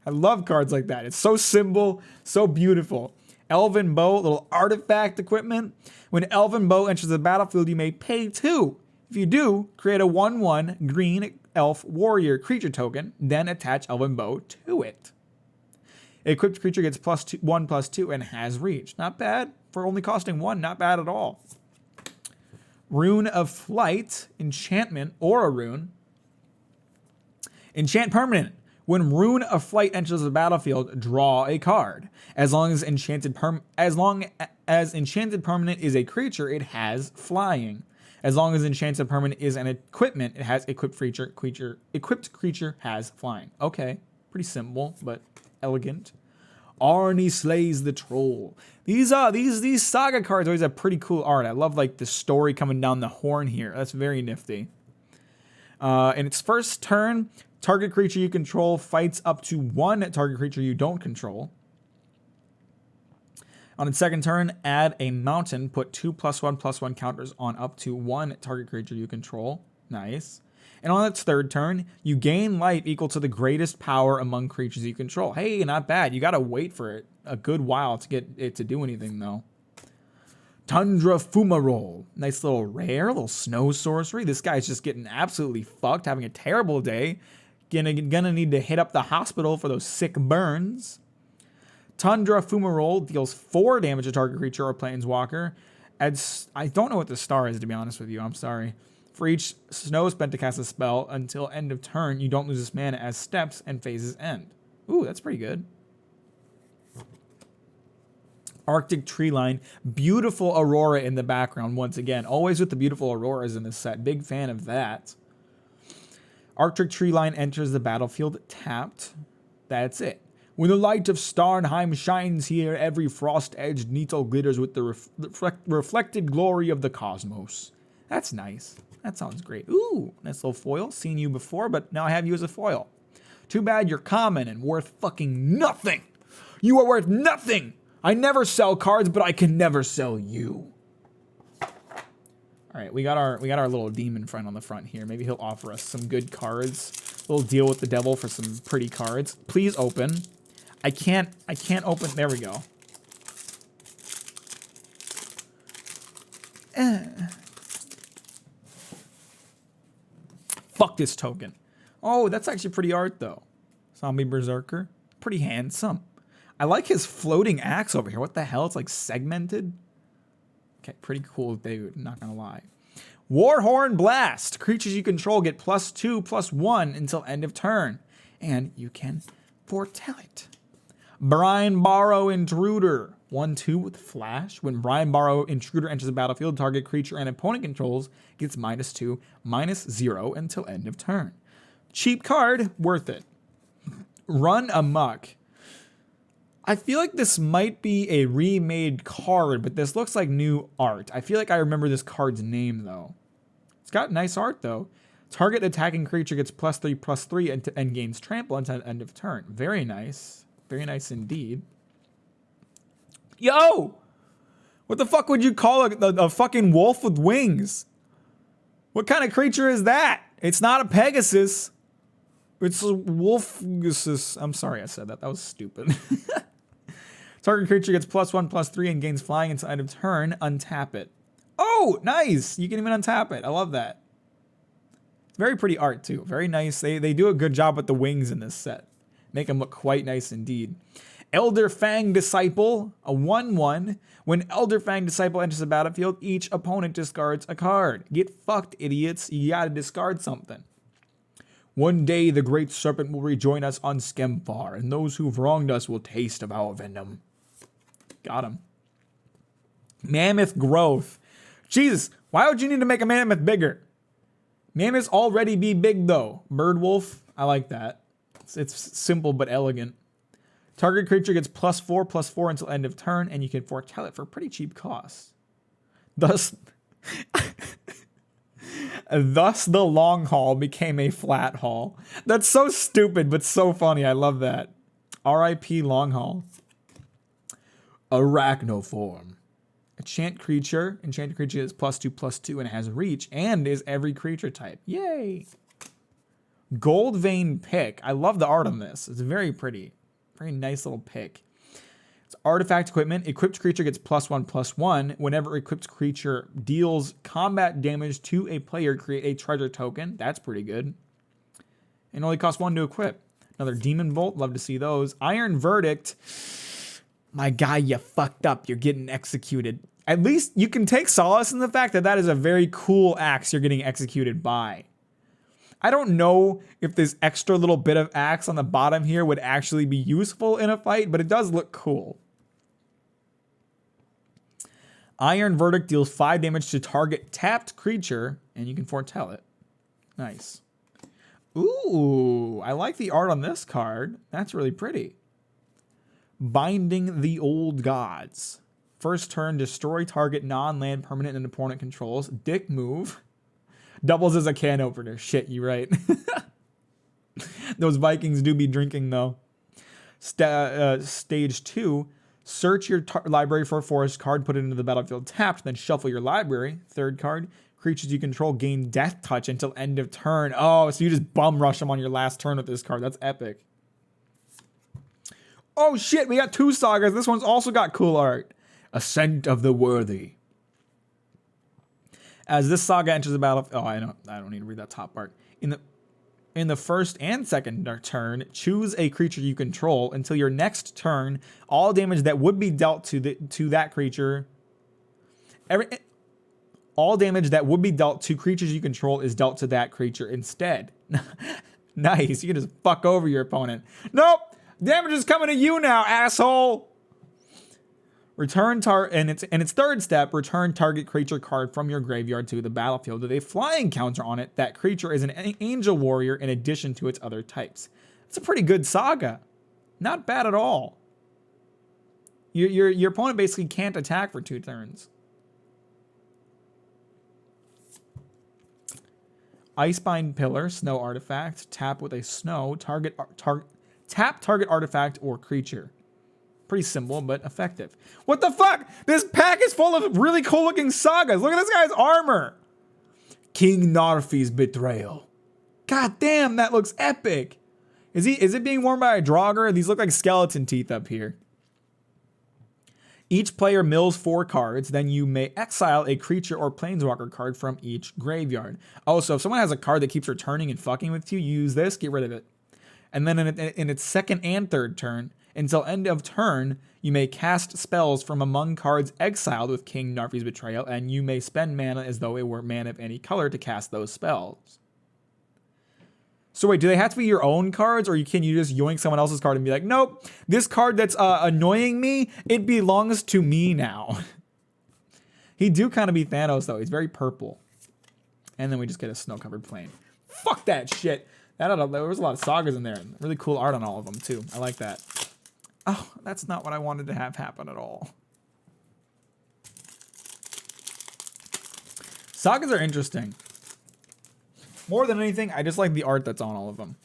S1: I love cards like that. It's so simple, so beautiful. Elven Bow, little artifact equipment. When Elven Bow enters the battlefield, you may pay 2. If you do, create a 1/1 green elf warrior creature token, then attach Elven Bow to it. Equipped creature gets +1/+2 and has reach. Not bad for only costing 1. Not bad at all. Rune of Flight, enchantment, or a rune. Enchant permanent. When Rune of Flight enters the battlefield, draw a card. As long as enchanted permanent is a creature, it has flying. As long as enchanted permanent is an equipment, it has equipped creature has flying. Okay, pretty simple but elegant. Arnie slays the troll. These saga cards always have pretty cool art. I love like the story coming down the horn here. That's very nifty. In its first turn, target creature you control fights up to 1 target creature you don't control. On its second turn, add a mountain. Put 2 +1/+1 counters on up to 1 target creature you control. Nice. And on its third turn, you gain life equal to the greatest power among creatures you control. Hey, not bad. You gotta wait for it a good while to get it to do anything, though. Tundra Fumarole. Nice little rare, little snow sorcery. This guy's just getting absolutely fucked, having a terrible day. Gonna need to hit up the hospital for those sick burns. Tundra Fumarole deals 4 damage to target creature or planeswalker. I don't know what the star is, to be honest with you. I'm sorry. For each snow spent to cast a spell until end of turn, you don't lose this mana as steps and phases end. Ooh, that's pretty good. Arctic Tree Line. Beautiful Aurora in the background once again. Always with the beautiful Auroras in this set. Big fan of that. Arctic Tree Line enters the battlefield tapped. That's it. When the light of Starnheim shines here, every frost-edged needle glitters with the reflected glory of the cosmos. That's nice. That sounds great. Ooh, nice little foil. Seen you before, but now I have you as a foil. Too bad you're common and worth fucking nothing. You are worth nothing. I never sell cards, but I can never sell you. All right, we got our little demon friend on the front here. Maybe he'll offer us some good cards Little deal with the devil for some pretty cards. Please open. I can't open. There we go. Fuck this token. Oh, that's actually pretty art though. Zombie Berserker. Pretty handsome. I like his floating axe over here. What the hell? It's like segmented. Okay, pretty cool dude, not gonna lie. Warhorn Blast. Creatures you control get +2/+1 until end of turn. And you can foretell it. Brian Borrow Intruder. 1/2 with flash. When Brian Borrow Intruder enters the battlefield, target creature and opponent controls gets -2, -0 until end of turn. Cheap card, worth it. Run Amok. I feel like this might be a remade card, but this looks like new art. I feel like I remember this card's name, though. It's got nice art, though. Target attacking creature gets +3/+3 and gains trample until end of turn. Very nice. Very nice indeed. Yo! What the fuck would you call a fucking wolf with wings? What kind of creature is that? It's not a Pegasus. It's a Wolfgasus. I'm sorry I said that. That was stupid. Target creature gets +1/+3 and gains flying until end of turn. Untap it. Oh, nice. You can even untap it. I love that. Very pretty art, too. Very nice. They do a good job with the wings in this set. Make them look quite nice indeed. Elder Fang Disciple, a 1/1. When Elder Fang Disciple enters the battlefield, each opponent discards a card. Get fucked, idiots. You gotta discard something. One day the great serpent will rejoin us on Skemfar, and those who've wronged us will taste of our venom. Got him. Mammoth Growth. Jesus, why would you need to make a mammoth bigger? Mammoths already be big, though. Bird Wolf, I like that. It's simple but elegant. Target creature gets +4/+4 until end of turn, and you can foretell it for pretty cheap costs. Thus, the long haul became a flat haul. That's so stupid, but so funny. I love that. R.I.P. Long Haul. Arachnoform. Enchanted creature is +2/+2 and has reach and is every creature type. Yay! Gold Vein Pick. I love the art on this. It's very pretty. Very nice little pick. It's artifact equipment. Equipped creature gets +1/+1. Whenever equipped creature deals combat damage to a player, create a treasure token. That's pretty good. And only costs 1 to equip. Another Demon Bolt. Love to see those. Iron Verdict. My guy, you fucked up. You're getting executed. At least you can take solace in the fact that that is a very cool axe you're getting executed by. I don't know if this extra little bit of axe on the bottom here would actually be useful in a fight, but it does look cool. Iron Verdict deals 5 damage to target tapped creature, and you can foretell it. Nice. Ooh, I like the art on this card. That's really pretty. Binding the Old Gods. First turn, destroy target non-land permanent and opponent controls. Dick move. Doubles as a can opener. Shit, you right. Those Vikings do be drinking, though. Stage 2. Search your library for a forest card, put it into the battlefield tapped, then shuffle your library. Third card. Creatures you control gain death touch until end of turn. Oh, so you just bum rush them on your last turn with this card. That's epic. Oh shit, we got 2 sagas. This one's also got cool art. Ascent of the Worthy. As this saga enters the battlefield, I don't need to read that top part. In the first and second turn, choose a creature you control until your next turn. All damage that would be dealt to that creature. All damage that would be dealt to creatures you control is dealt to that creature instead. Nice. You can just fuck over your opponent. Nope. Damage is coming to you now, asshole. Return its third step, return target creature card from your graveyard to the battlefield with a flying counter on it. That creature is an angel warrior in addition to its other types. It's a pretty good saga. Not bad at all. Your opponent basically can't attack for 2 turns. Icebind Pillar, snow artifact. Tap with a snow. Tap target artifact or creature. Pretty simple, but effective. What the fuck? This pack is full of really cool looking sagas. Look at this guy's armor. King Narfi's Betrayal. God damn, that looks epic. Is it being worn by a Draugr? These look like skeleton teeth up here. Each player mills 4 cards, then you may exile a creature or planeswalker card from each graveyard. Oh, so if someone has a card that keeps returning and fucking with you, you use this, get rid of it. And then in its second and third turn, until end of turn, you may cast spells from among cards exiled with King Narfi's Betrayal, and you may spend mana as though it were mana of any color to cast those spells. So wait, do they have to be your own cards, or can you just yoink someone else's card and be like, nope, this card that's annoying me, it belongs to me now. He do kind of be Thanos, though. He's very purple. And then we just get a snow-covered plane. Fuck that shit. There was a lot of sagas in there. Really cool art on all of them, too. I like that. Oh, that's not what I wanted to have happen at all. Sagas are interesting. More than anything, I just like the art that's on all of them.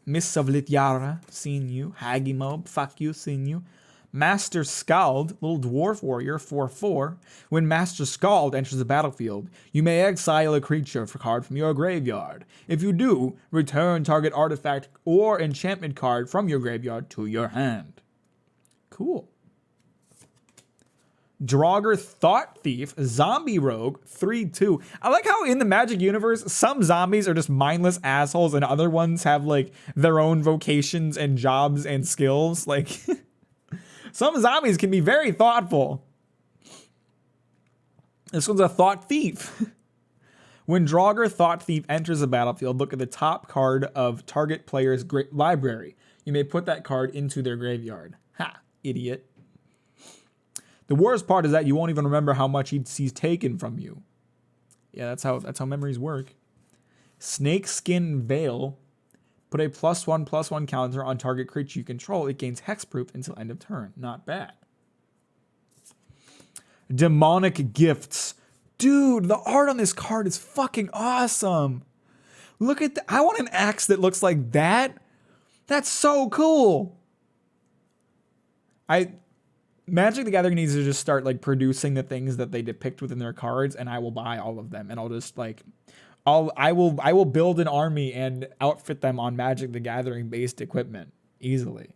S1: Miss of Lityara, seen you. Hagimob, fuck you, seen you. Master Skald, little dwarf warrior, 4/4. When Master Skald enters the battlefield, you may exile a creature card from your graveyard. If you do, return target artifact or enchantment card from your graveyard to your hand. Cool. Draugr Thought Thief, Zombie Rogue, 3/2. I like how in the Magic universe, some zombies are just mindless assholes and other ones have like their own vocations and jobs and skills. Like some zombies can be very thoughtful. This one's a Thought Thief. When Draugr Thought Thief enters the battlefield, look at the top card of target player's library. You may put that card into their graveyard. Ha, idiot. The worst part is that you won't even remember how much he's taken from you. Yeah, that's how memories work. Snakeskin Veil. Put a +1/+1 counter on target creature you control. It gains hexproof until end of turn. Not bad. Demonic Gifts. Dude, the art on this card is fucking awesome. Look at I want an axe that looks like that. That's so cool. Magic the Gathering needs to just start like producing the things that they depict within their cards, and I will buy all of them, and I'll just like, I will build an army and outfit them on Magic the Gathering based equipment easily.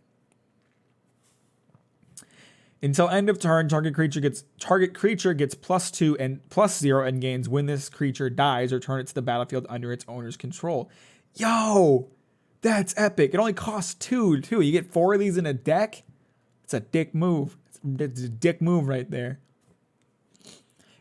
S1: Until end of turn, target creature gets +2 and +0 and gains when this creature dies, return it to the battlefield under its owner's control. Yo, that's epic. It only costs 2 too. You get 4 of these in a deck. It's a dick move. It's a dick move right there.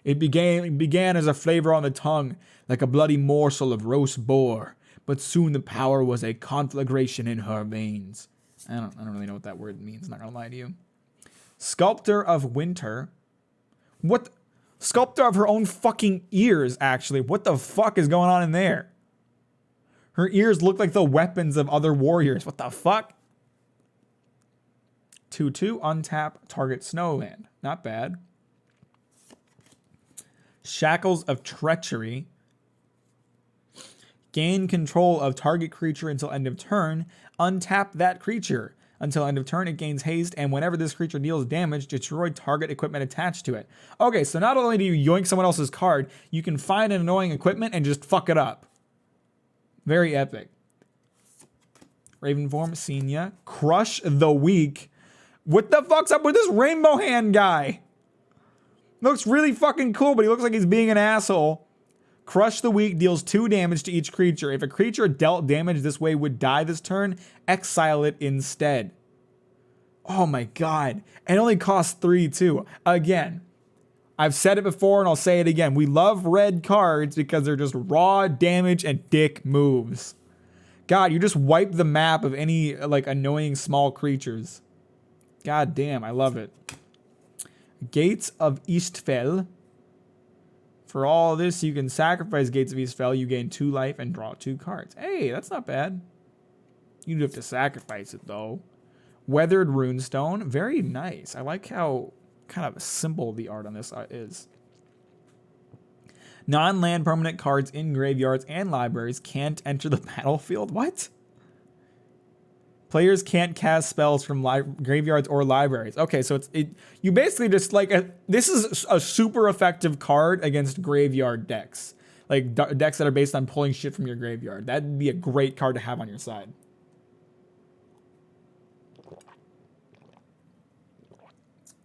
S1: It began as a flavor on the tongue, like a bloody morsel of roast boar, but soon the power was a conflagration in her veins. I don't really know what that word means, not gonna lie to you. Sculptor of Winter. What? Sculptor of her own fucking ears, actually. What the fuck is going on in there? Her ears look like the weapons of other warriors. What the fuck? 2/2, untap, target Snowland. Not bad. Shackles of Treachery. Gain control of target creature until end of turn. Untap that creature. Until end of turn, it gains haste, and whenever this creature deals damage, destroy target equipment attached to it. Okay, so not only do you yoink someone else's card, you can find an annoying equipment and just fuck it up. Very epic. Ravenform, Senia. Crush the Weak. What the fuck's up with this Rainbow Hand guy? Looks really fucking cool, but he looks like he's being an asshole. Crush the Weak deals 2 damage to each creature. If a creature dealt damage this way would die this turn, exile it instead. Oh my god. It only costs 3 too. Again, I've said it before and I'll say it again. We love red cards because they're just raw damage and dick moves. God, you just wipe the map of any like annoying small creatures. God damn, I love it. Gates of Eastfell. For all this, you can sacrifice Gates of Eastfell. You gain 2 life and draw 2 cards. Hey, that's not bad. You do have to sacrifice it, though. Weathered Runestone. Very nice. I like how kind of simple the art on this is. Non-land permanent cards in graveyards and libraries can't enter the battlefield. What? Players can't cast spells from graveyards or libraries. Okay, so you basically just like this is a super effective card against graveyard decks. like decks that are based on pulling shit from your graveyard. That'd be a great card to have on your side.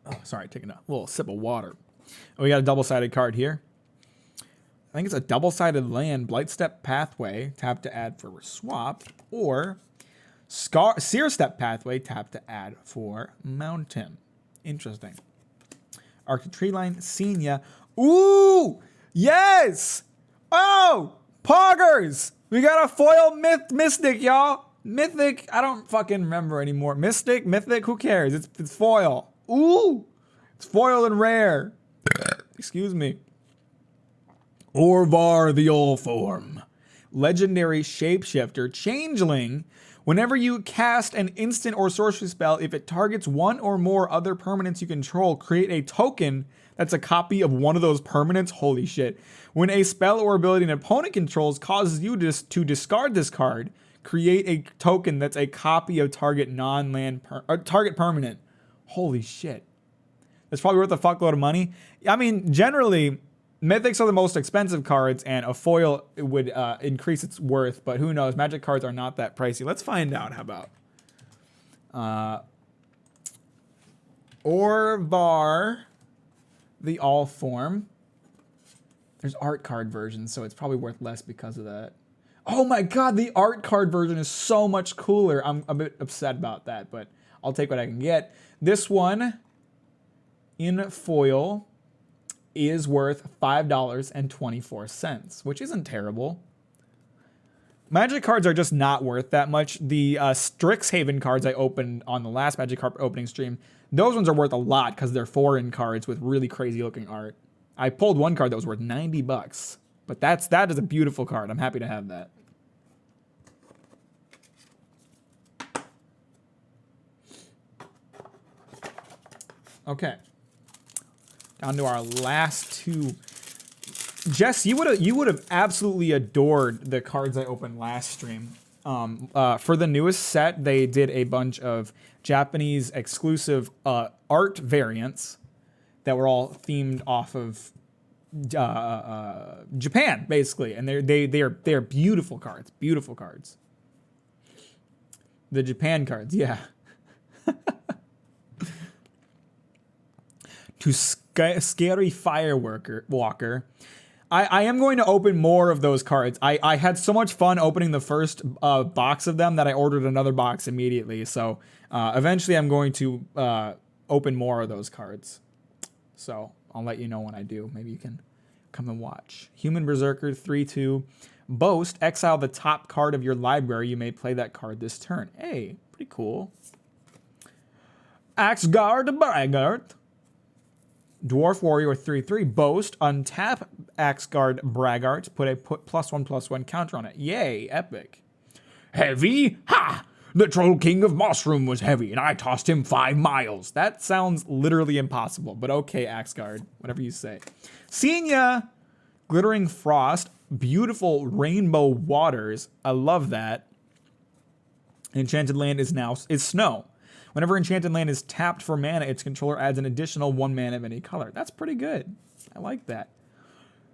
S1: Oh, sorry, taking a little sip of water. Oh, we got a double-sided card here. I think it's a double-sided land, Blightstep Pathway, tap to add for swap, or Sear Step Pathway, tap to add for mountain. Interesting. Arctic Treeline, Senia. Ooh! Yes! Oh! Poggers! We got a foil Mystic, y'all. Mythic, I don't fucking remember anymore. Mystic, Mythic, who cares? It's foil. Ooh! It's foil and rare. Excuse me. Orvar the Allform. Legendary Shapeshifter. Changeling. Whenever you cast an instant or sorcery spell, if it targets one or more other permanents you control, create a token that's a copy of one of those permanents. Holy shit. When a spell or ability an opponent controls causes you to discard this card, create a token that's a copy of target non-land target permanent. Holy shit. That's probably worth a fuckload of money. I mean, generally, Mythics are the most expensive cards, and a foil would increase its worth, but who knows? Magic cards are not that pricey. Let's find out. How about Orvar the Allform. There's art card versions, so it's probably worth less because of that. Oh my god, the art card version is so much cooler. I'm a bit upset about that, but I'll take what I can get. This one in foil is worth $5.24, which isn't terrible. Magic cards are just not worth that much. The Strixhaven cards I opened on the last Magic card opening stream, those ones are worth a lot because they're foreign cards with really crazy looking art. I pulled one card that was worth $90, but that is a beautiful card. I'm happy to have that. Okay. Down to our last two. Jess, you would have absolutely adored the cards I opened last stream. For the newest set, they did a bunch of Japanese exclusive art variants that were all themed off of Japan, basically, and they're beautiful cards. Beautiful cards. The Japan cards, yeah. To Scary Firewalker. I am going to open more of those cards. I had so much fun opening the first box of them that I ordered another box immediately. So eventually I'm going to open more of those cards. So I'll let you know when I do. Maybe you can come and watch. Human Berserker 3/2. Boast. Exile the top card of your library. You may play that card this turn. Hey, pretty cool. Axgard Braggart. Dwarf Warrior 3/3. Boast. Untap Axgard Braggart. Put a +1/+1 counter on it. Yay, epic. Heavy? Ha! The Troll King of Mossroom was heavy, and I tossed him 5 miles. That sounds literally impossible, but okay, Axgard. Whatever you say. Senia. Glittering Frost. Beautiful Rainbow Waters. I love that. Enchanted Land is snow. Whenever Enchanted Land is tapped for mana, its controller adds an additional 1 mana of any color. That's pretty good. I like that.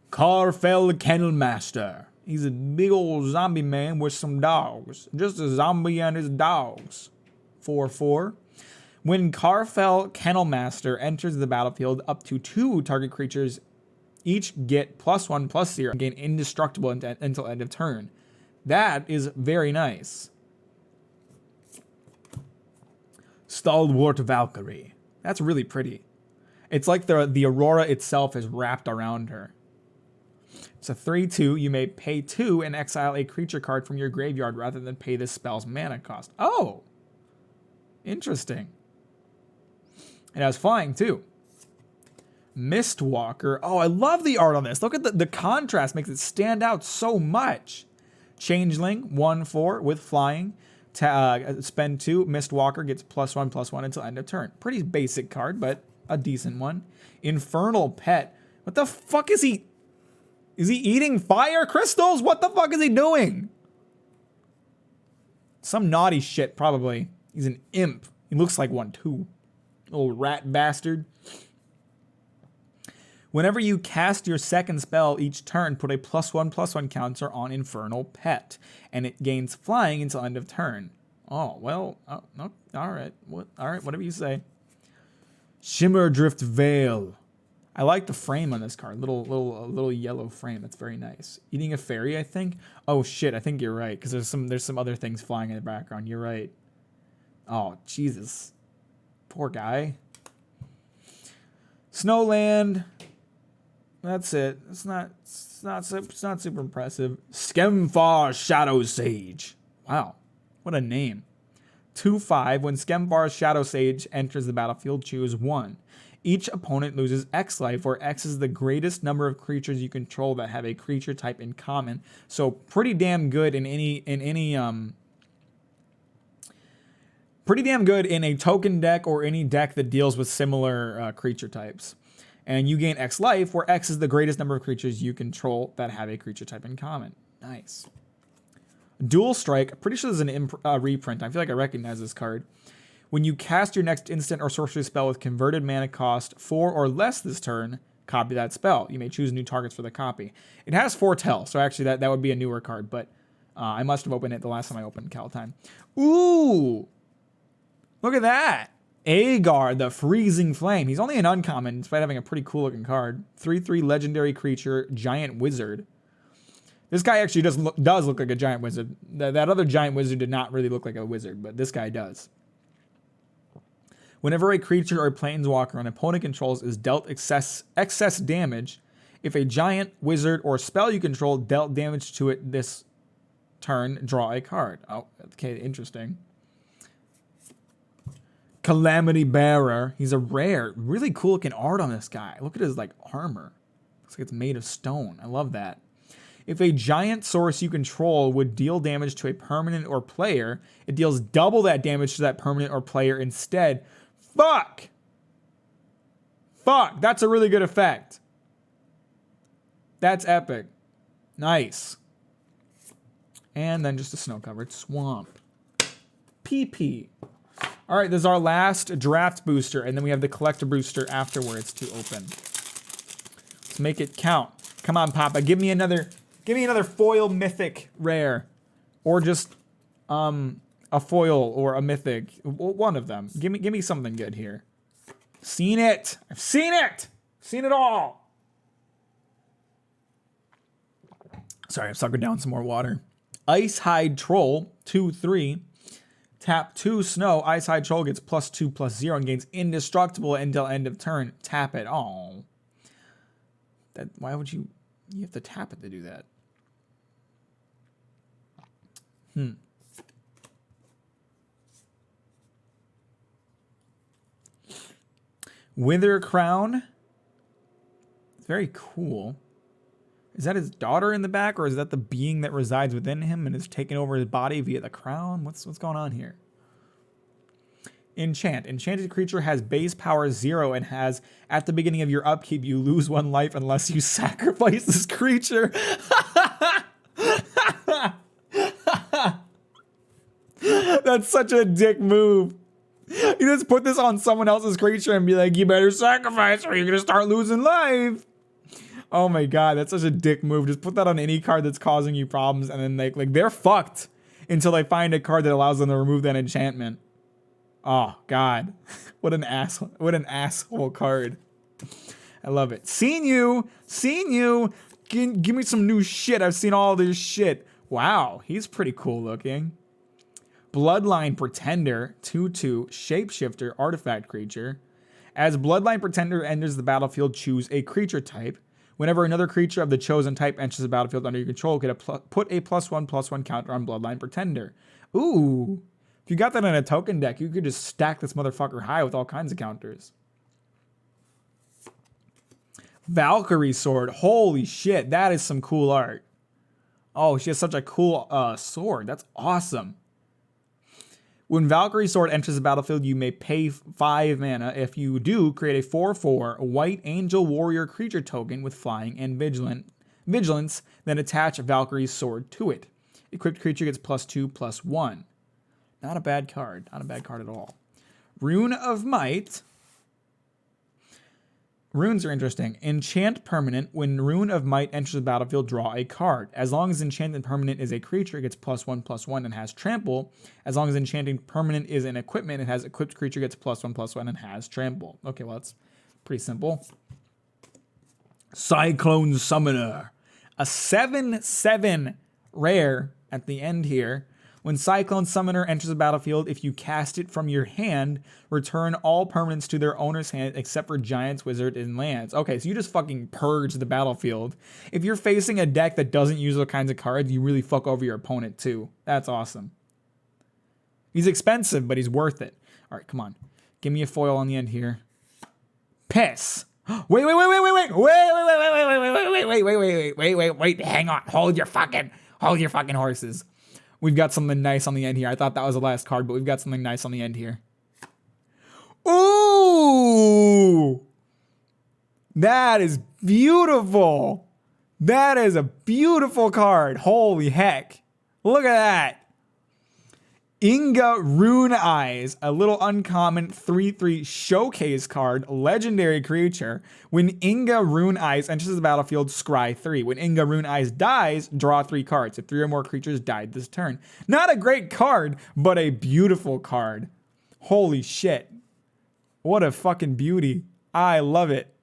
S1: Carfell Kennel Master. He's a big old zombie man with some dogs. Just a zombie and his dogs. 4/4. When Carfell Kennel Master enters the battlefield, up to 2 target creatures each get +1/+0 and gain indestructible until end of turn. That is very nice. Stalwart Valkyrie. That's really pretty. It's like the aurora itself is wrapped around her. It's a 3/2. You may pay 2 and exile a creature card from your graveyard rather than pay this spell's mana cost. Oh! Interesting. It has flying too. Mistwalker. Oh, I love the art on this. Look at the contrast makes it stand out so much. Changeling, 1/4 with flying. Spend 2. Mistwalker gets +1/+1 until end of turn. Pretty basic card, but a decent one. Infernal Pet. What the fuck is he? Is he eating fire crystals? What the fuck is he doing? Some naughty shit, probably. He's an imp. He looks like one too. Little rat bastard. Whenever you cast your second spell each turn, put a +1/+1 counter on Infernal Pet, and it gains flying until end of turn. Oh, well, no, all right, whatever you say. Shimmer Drift Veil. I like the frame on this card. Little yellow frame. That's very nice. Eating a fairy, I think. Oh shit, I think you're right because there's some other things flying in the background. You're right. Oh Jesus, poor guy. Snowland. That's it. It's not super impressive. Skemfar Shadow Sage. Wow, what a name. 2/5. When Skemfar's Shadow Sage enters the battlefield, choose 1. Each opponent loses X life, where X is the greatest number of creatures you control that have a creature type in common. So pretty damn good pretty damn good in a token deck or any deck that deals with similar creature types. And you gain X life, where X is the greatest number of creatures you control that have a creature type in common. Nice. Dual Strike. Pretty sure there's a reprint. I feel like I recognize this card. When you cast your next instant or sorcery spell with converted mana cost 4 or less this turn, copy that spell. You may choose new targets for the copy. It has Foretell, so actually that would be a newer card, but I must have opened it the last time I opened Kaldheim. Ooh! Look at that! Agar, the Freezing Flame. He's only an uncommon, despite having a pretty cool looking card. 3/3 legendary creature, giant wizard. This guy actually does look like a giant wizard. That other giant wizard did not really look like a wizard, but this guy does. Whenever a creature or planeswalker an opponent controls is dealt excess damage, if a giant, wizard, or spell you control dealt damage to it this turn, draw a card. Oh, okay, interesting. Calamity Bearer. He's a rare. Really cool looking art on this guy. Look at his like armor. Looks like it's made of stone. I love that. If a giant source you control would deal damage to a permanent or player, it deals double that damage to that permanent or player instead. Fuck! That's a really good effect. That's epic. Nice. And then just a snow-covered swamp. PP. All right, this is our last draft booster, and then we have the collector booster afterwards to open. Let's make it count. Come on, Papa, give me another foil mythic rare, or just a foil or a mythic, one of them. Give me something good here. Seen it. I've seen it. Seen it all. Sorry, I'm sucking down some more water. Icehide Troll, 2/3. Tap 2 snow. Icehide Troll gets +2/+0 and gains indestructible until end of turn. Tap it. Oh. Why would you have to tap it to do that? Wither Crown. It's very cool. Is that his daughter in the back, or is that the being that resides within him and is taking over his body via the crown? What's going on here? Enchant. Enchanted creature has base power 0 and has, at the beginning of your upkeep, you lose 1 life unless you sacrifice this creature. That's such a dick move. You just put this on someone else's creature and be like, you better sacrifice or you're going to start losing life. Oh my god, that's such a dick move. Just put that on any card that's causing you problems, and then like they're fucked until they find a card that allows them to remove that enchantment. Oh god, what an asshole card. I love it. Seen you. Give me some new shit. I've seen all this shit. Wow, he's pretty cool looking. Bloodline Pretender, 2/2 shapeshifter artifact creature. As Bloodline Pretender enters the battlefield, choose a creature type. Whenever another creature of the chosen type enters the battlefield under your control, put a +1/+1 counter on Bloodline Pretender. Ooh. If you got that in a token deck, you could just stack this motherfucker high with all kinds of counters. Valkyrie Sword. Holy shit, that is some cool art. Oh, she has such a cool sword. That's awesome. When Valkyrie Sword enters the battlefield, you may pay 5 mana. If you do, create a 4/4 white angel warrior creature token with flying and vigilance, then attach Valkyrie's Sword to it. Equipped creature gets +2/+1. Not a bad card. Not a bad card at all. Rune of Might. Runes are interesting. Enchant permanent. When Rune of Might enters the battlefield, draw a card. As long as enchanted permanent is a creature, it gets +1/+1 and has trample. As long as enchanting permanent is an equipment, it has equipped creature gets +1/+1 and has trample. Okay, well, that's pretty simple. Cyclone Summoner. A 7/7 rare at the end here. When Cyclone Summoner enters the battlefield, if you cast it from your hand, return all permanents to their owner's hand except for Giants, Wizard, and Lands. Okay, so you just fucking purge the battlefield. If you're facing a deck that doesn't use those kinds of cards, you really fuck over your opponent too. That's awesome. He's expensive, but he's worth it. All right, come on. Give me a foil on the end here. Piss. Wait. Hang on. Hold your fucking horses. We've got something nice on the end here. I thought that was the last card, but we've got something nice on the end here. Ooh! That is beautiful. That is a beautiful card. Holy heck. Look at that. Inga Rune Eyes, a little uncommon 3/3 showcase card, legendary creature. When Inga Rune Eyes enters the battlefield, scry 3. When Inga Rune Eyes dies, draw 3 cards. If 3 or more creatures died this turn. Not a great card, but a beautiful card. Holy shit. What a fucking beauty. I love it.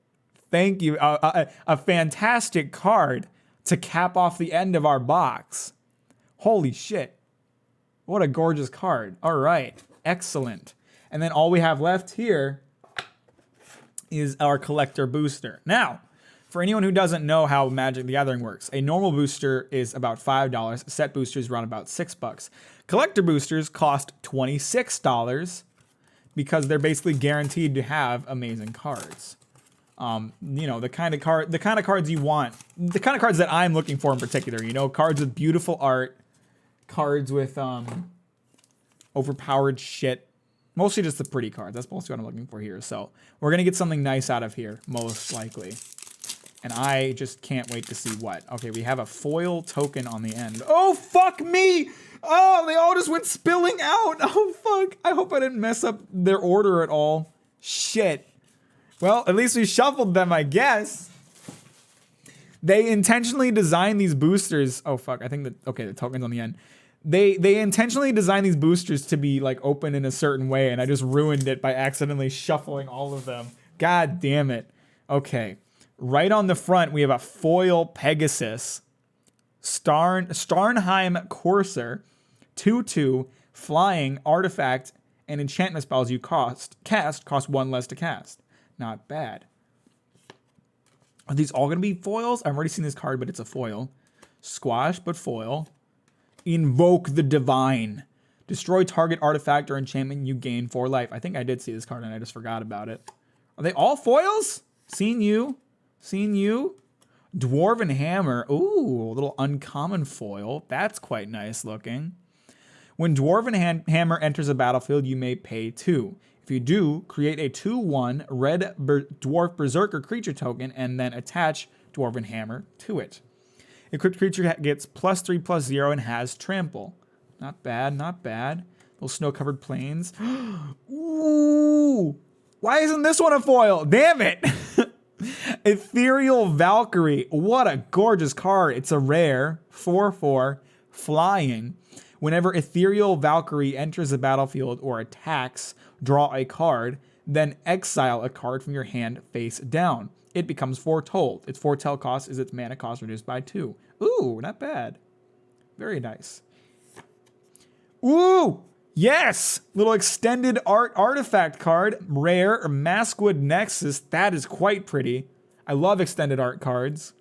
S1: Thank you. A fantastic card to cap off the end of our box. Holy shit. What a gorgeous card. All right. Excellent. And then all we have left here is our collector booster. Now, for anyone who doesn't know how Magic the Gathering works, a normal booster is about $5. Set boosters run about $6. Collector boosters cost $26 because they're basically guaranteed to have amazing cards. The kind of cards you want, the kind of cards that I'm looking for in particular, cards with beautiful art, cards with overpowered shit. Mostly just the pretty cards. That's mostly what I'm looking for here. So we're going to get something nice out of here, most likely. And I just can't wait to see what. Okay, we have a foil token on the end. Oh, fuck me! Oh, they all just went spilling out. Oh, fuck. I hope I didn't mess up their order at all. Shit. Well, at least we shuffled them, I guess. They intentionally designed these boosters. Oh, fuck. I think the token's on the end. They intentionally designed these boosters to be like open in a certain way, and I just ruined it by accidentally shuffling all of them. God damn it. Okay. Right on the front, we have a foil Pegasus, Starnheim Courser, 2/2, flying, artifact, and enchantment spells you cast cost 1 less to cast. Not bad. Are these all going to be foils? I've already seen this card, but it's a foil. Squash, but foil. Invoke the Divine. Destroy target artifact or enchantment, you gain 4 life. I think I did see this card and I just forgot about it. Are they all foils? Seen you. Dwarven Hammer. Ooh, a little uncommon foil. That's quite nice looking. When Dwarven Hammer enters a battlefield, you may pay 2. If you do, create a 2/1 red Dwarf Berserker creature token and then attach Dwarven Hammer to it. Equipped creature gets +3/+0 and has trample. Not bad, not bad. Little snow-covered plains. Ooh! Why isn't this one a foil? Damn it! Ethereal Valkyrie. What a gorgeous card. It's a rare 4/4 flying. Whenever Ethereal Valkyrie enters the battlefield or attacks, draw a card, then exile a card from your hand face down. It becomes Foretold. Its foretell cost is its mana cost reduced by 2. Ooh, not bad. Very nice. Ooh, yes! Little extended artifact card. Rare, Maskwood Nexus. That is quite pretty. I love extended art cards.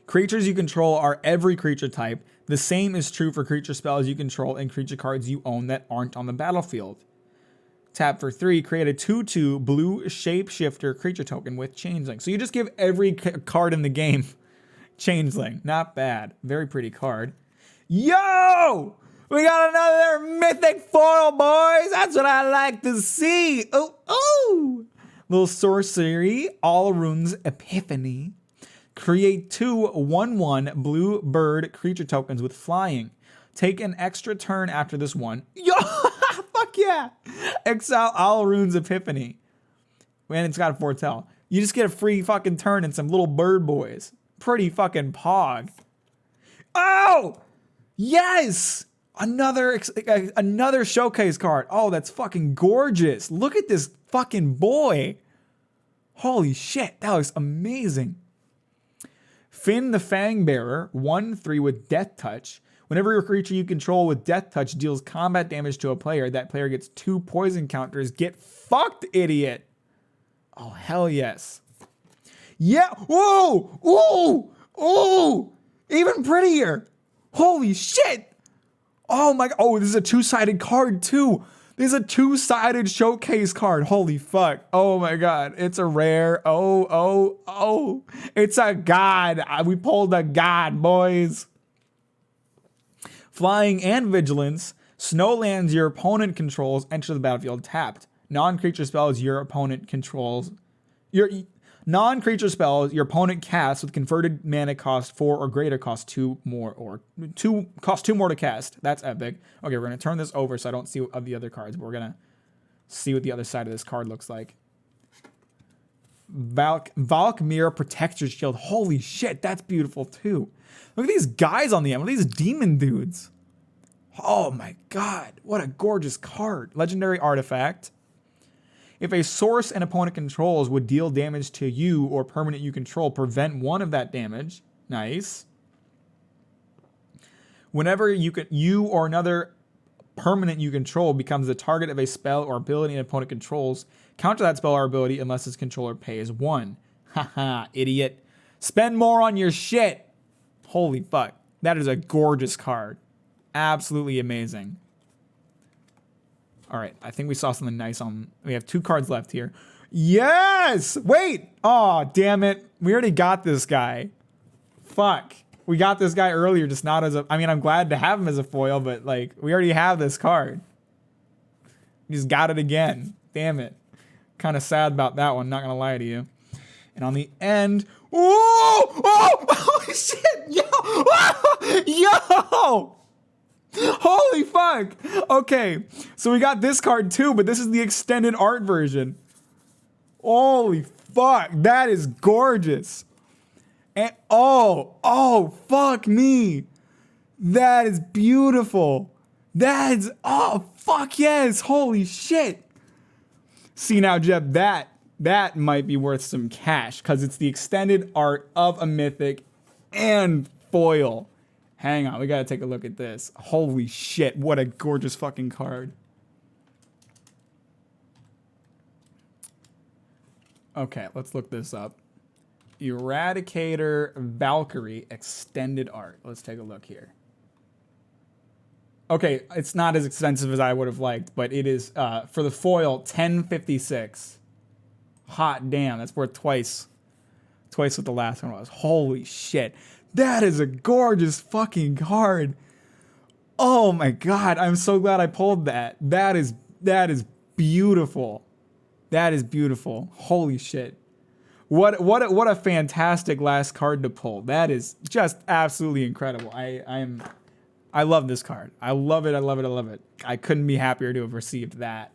S1: Creatures you control are every creature type. The same is true for creature spells you control and creature cards you own that aren't on the battlefield. Tap for 3, create a 2/2 blue shapeshifter creature token with Changeling. So you just give every card in the game Changeling. Not bad. Very pretty card. Yo! We got another mythic foil, boys! That's what I like to see! Oh! Little sorcery, All Runes Epiphany. Create 2 1/1 blue bird creature tokens with flying. Take an extra turn after this one. Yo! Fuck yeah! Exile All Runes Epiphany. And it's got a foretell. You just get a free fucking turn and some little bird boys. Pretty fucking pog. Oh! Yes! Another showcase card. Oh, that's fucking gorgeous. Look at this fucking boy. Holy shit, that looks amazing. Finn the Fangbearer, 1/3 with Death Touch. Whenever a creature you control with Death Touch deals combat damage to a player, that player gets 2 poison counters. Get fucked, idiot. Oh, hell yes. Yeah. Whoa. Ooh. Ooh. Even prettier. Holy shit. Oh my God. Oh, this is a 2-sided card too. This is a 2-sided showcase card. Holy fuck. Oh my God. It's a rare. Oh. It's a god. We pulled a god, boys. Flying and Vigilance. Snow lands your opponent controls enter the battlefield tapped. Non-creature spells your opponent controls. Your non-creature spells your opponent casts with converted mana cost 4 or greater cost 2 more to cast. That's epic. Okay, we're gonna turn this over so I don't see the other cards, but we're gonna see what the other side of this card looks like. Valkmir Protector's Shield. Holy shit, that's beautiful too. Look at these guys on the end. Look at these demon dudes. Oh my God, what a gorgeous card. Legendary artifact. If a source an opponent controls would deal damage to you or permanent you control, prevent 1 of that damage. Nice. Whenever you or another permanent you control becomes the target of a spell or ability an opponent controls, counter that spell or ability unless its controller pays 1. Haha, idiot. Spend more on your shit. Holy fuck. That is a gorgeous card. Absolutely amazing. All right, I think we saw something nice on... We have 2 cards left here. Yes! Wait! Oh, damn it. We already got this guy. Fuck. We got this guy earlier, just not as a... I mean, I'm glad to have him as a foil, but, like, we already have this card. We just got it again. Damn it. Kind of sad about that one, not gonna lie to you. And on the end... Oh, shit! Yo! Holy fuck! Okay, so we got this card too, but this is the extended art version. Holy fuck, that is gorgeous. And oh, fuck me. That is beautiful. Oh, fuck yes, holy shit. See now, Jeb, that might be worth some cash, because it's the extended art of a mythic and foil. Hang on, we gotta take a look at this. Holy shit, what a gorgeous fucking card. Okay, let's look this up. Eradicator Valkyrie extended art. Let's take a look here. Okay, it's not as expensive as I would have liked, but it is, for the foil, $10.56. Hot damn, that's worth twice what the last one was. Holy shit. That is a gorgeous fucking card. Oh my God, I'm so glad I pulled that. That is beautiful. That is beautiful. Holy shit. What a fantastic last card to pull. That is just absolutely incredible. I love this card. I love it. I couldn't be happier to have received that.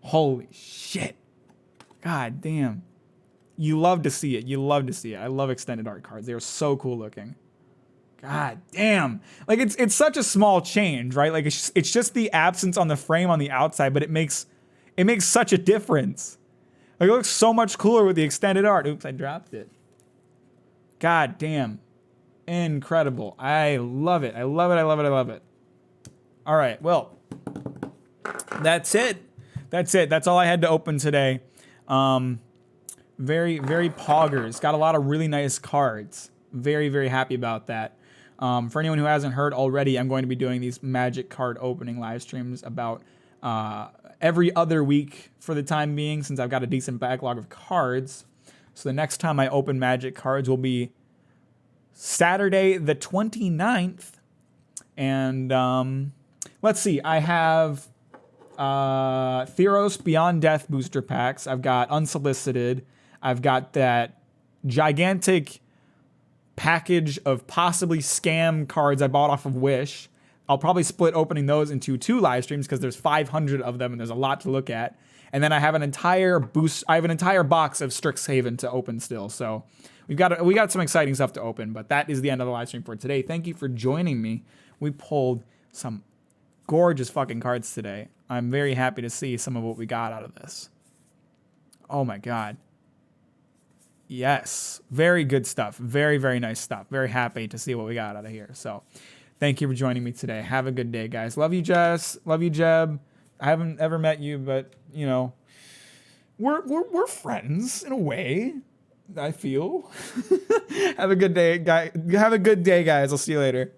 S1: Holy shit. God damn. You love to see it. I love extended art cards. They are so cool looking. God damn. Like it's such a small change, right? Like it's just the absence on the frame on the outside, but it makes such a difference. Like it looks so much cooler with the extended art. Oops, I dropped it. God damn. Incredible. I love it. I love it. All right. Well, that's it. That's all I had to open today. Very, very poggers. Got a lot of really nice cards. Very, very happy about that. For anyone who hasn't heard already, I'm going to be doing these Magic card opening live streams about every other week for the time being, since I've got a decent backlog of cards. So the next time I open Magic cards will be Saturday the 29th. And let's see. I have Theros Beyond Death booster packs. I've got Unsolicited. I've got that gigantic package of possibly scam cards I bought off of Wish. I'll probably split opening those into 2 live streams because there's 500 of them and there's a lot to look at. And then I have an entire boost. I have an entire box of Strixhaven to open still. So we got some exciting stuff to open. But that is the end of the live stream for today. Thank you for joining me. We pulled some gorgeous fucking cards today. I'm very happy to see some of what we got out of this. Oh my God. Yes. Very good stuff. Very, very nice stuff. Very happy to see what we got out of here. So thank you for joining me today. Have a good day, guys. Love you, Jess. Love you, Jeb. I haven't ever met you, but you know, we're friends in a way, I feel. Have a good day, guys. Have a good day, guys. I'll see you later.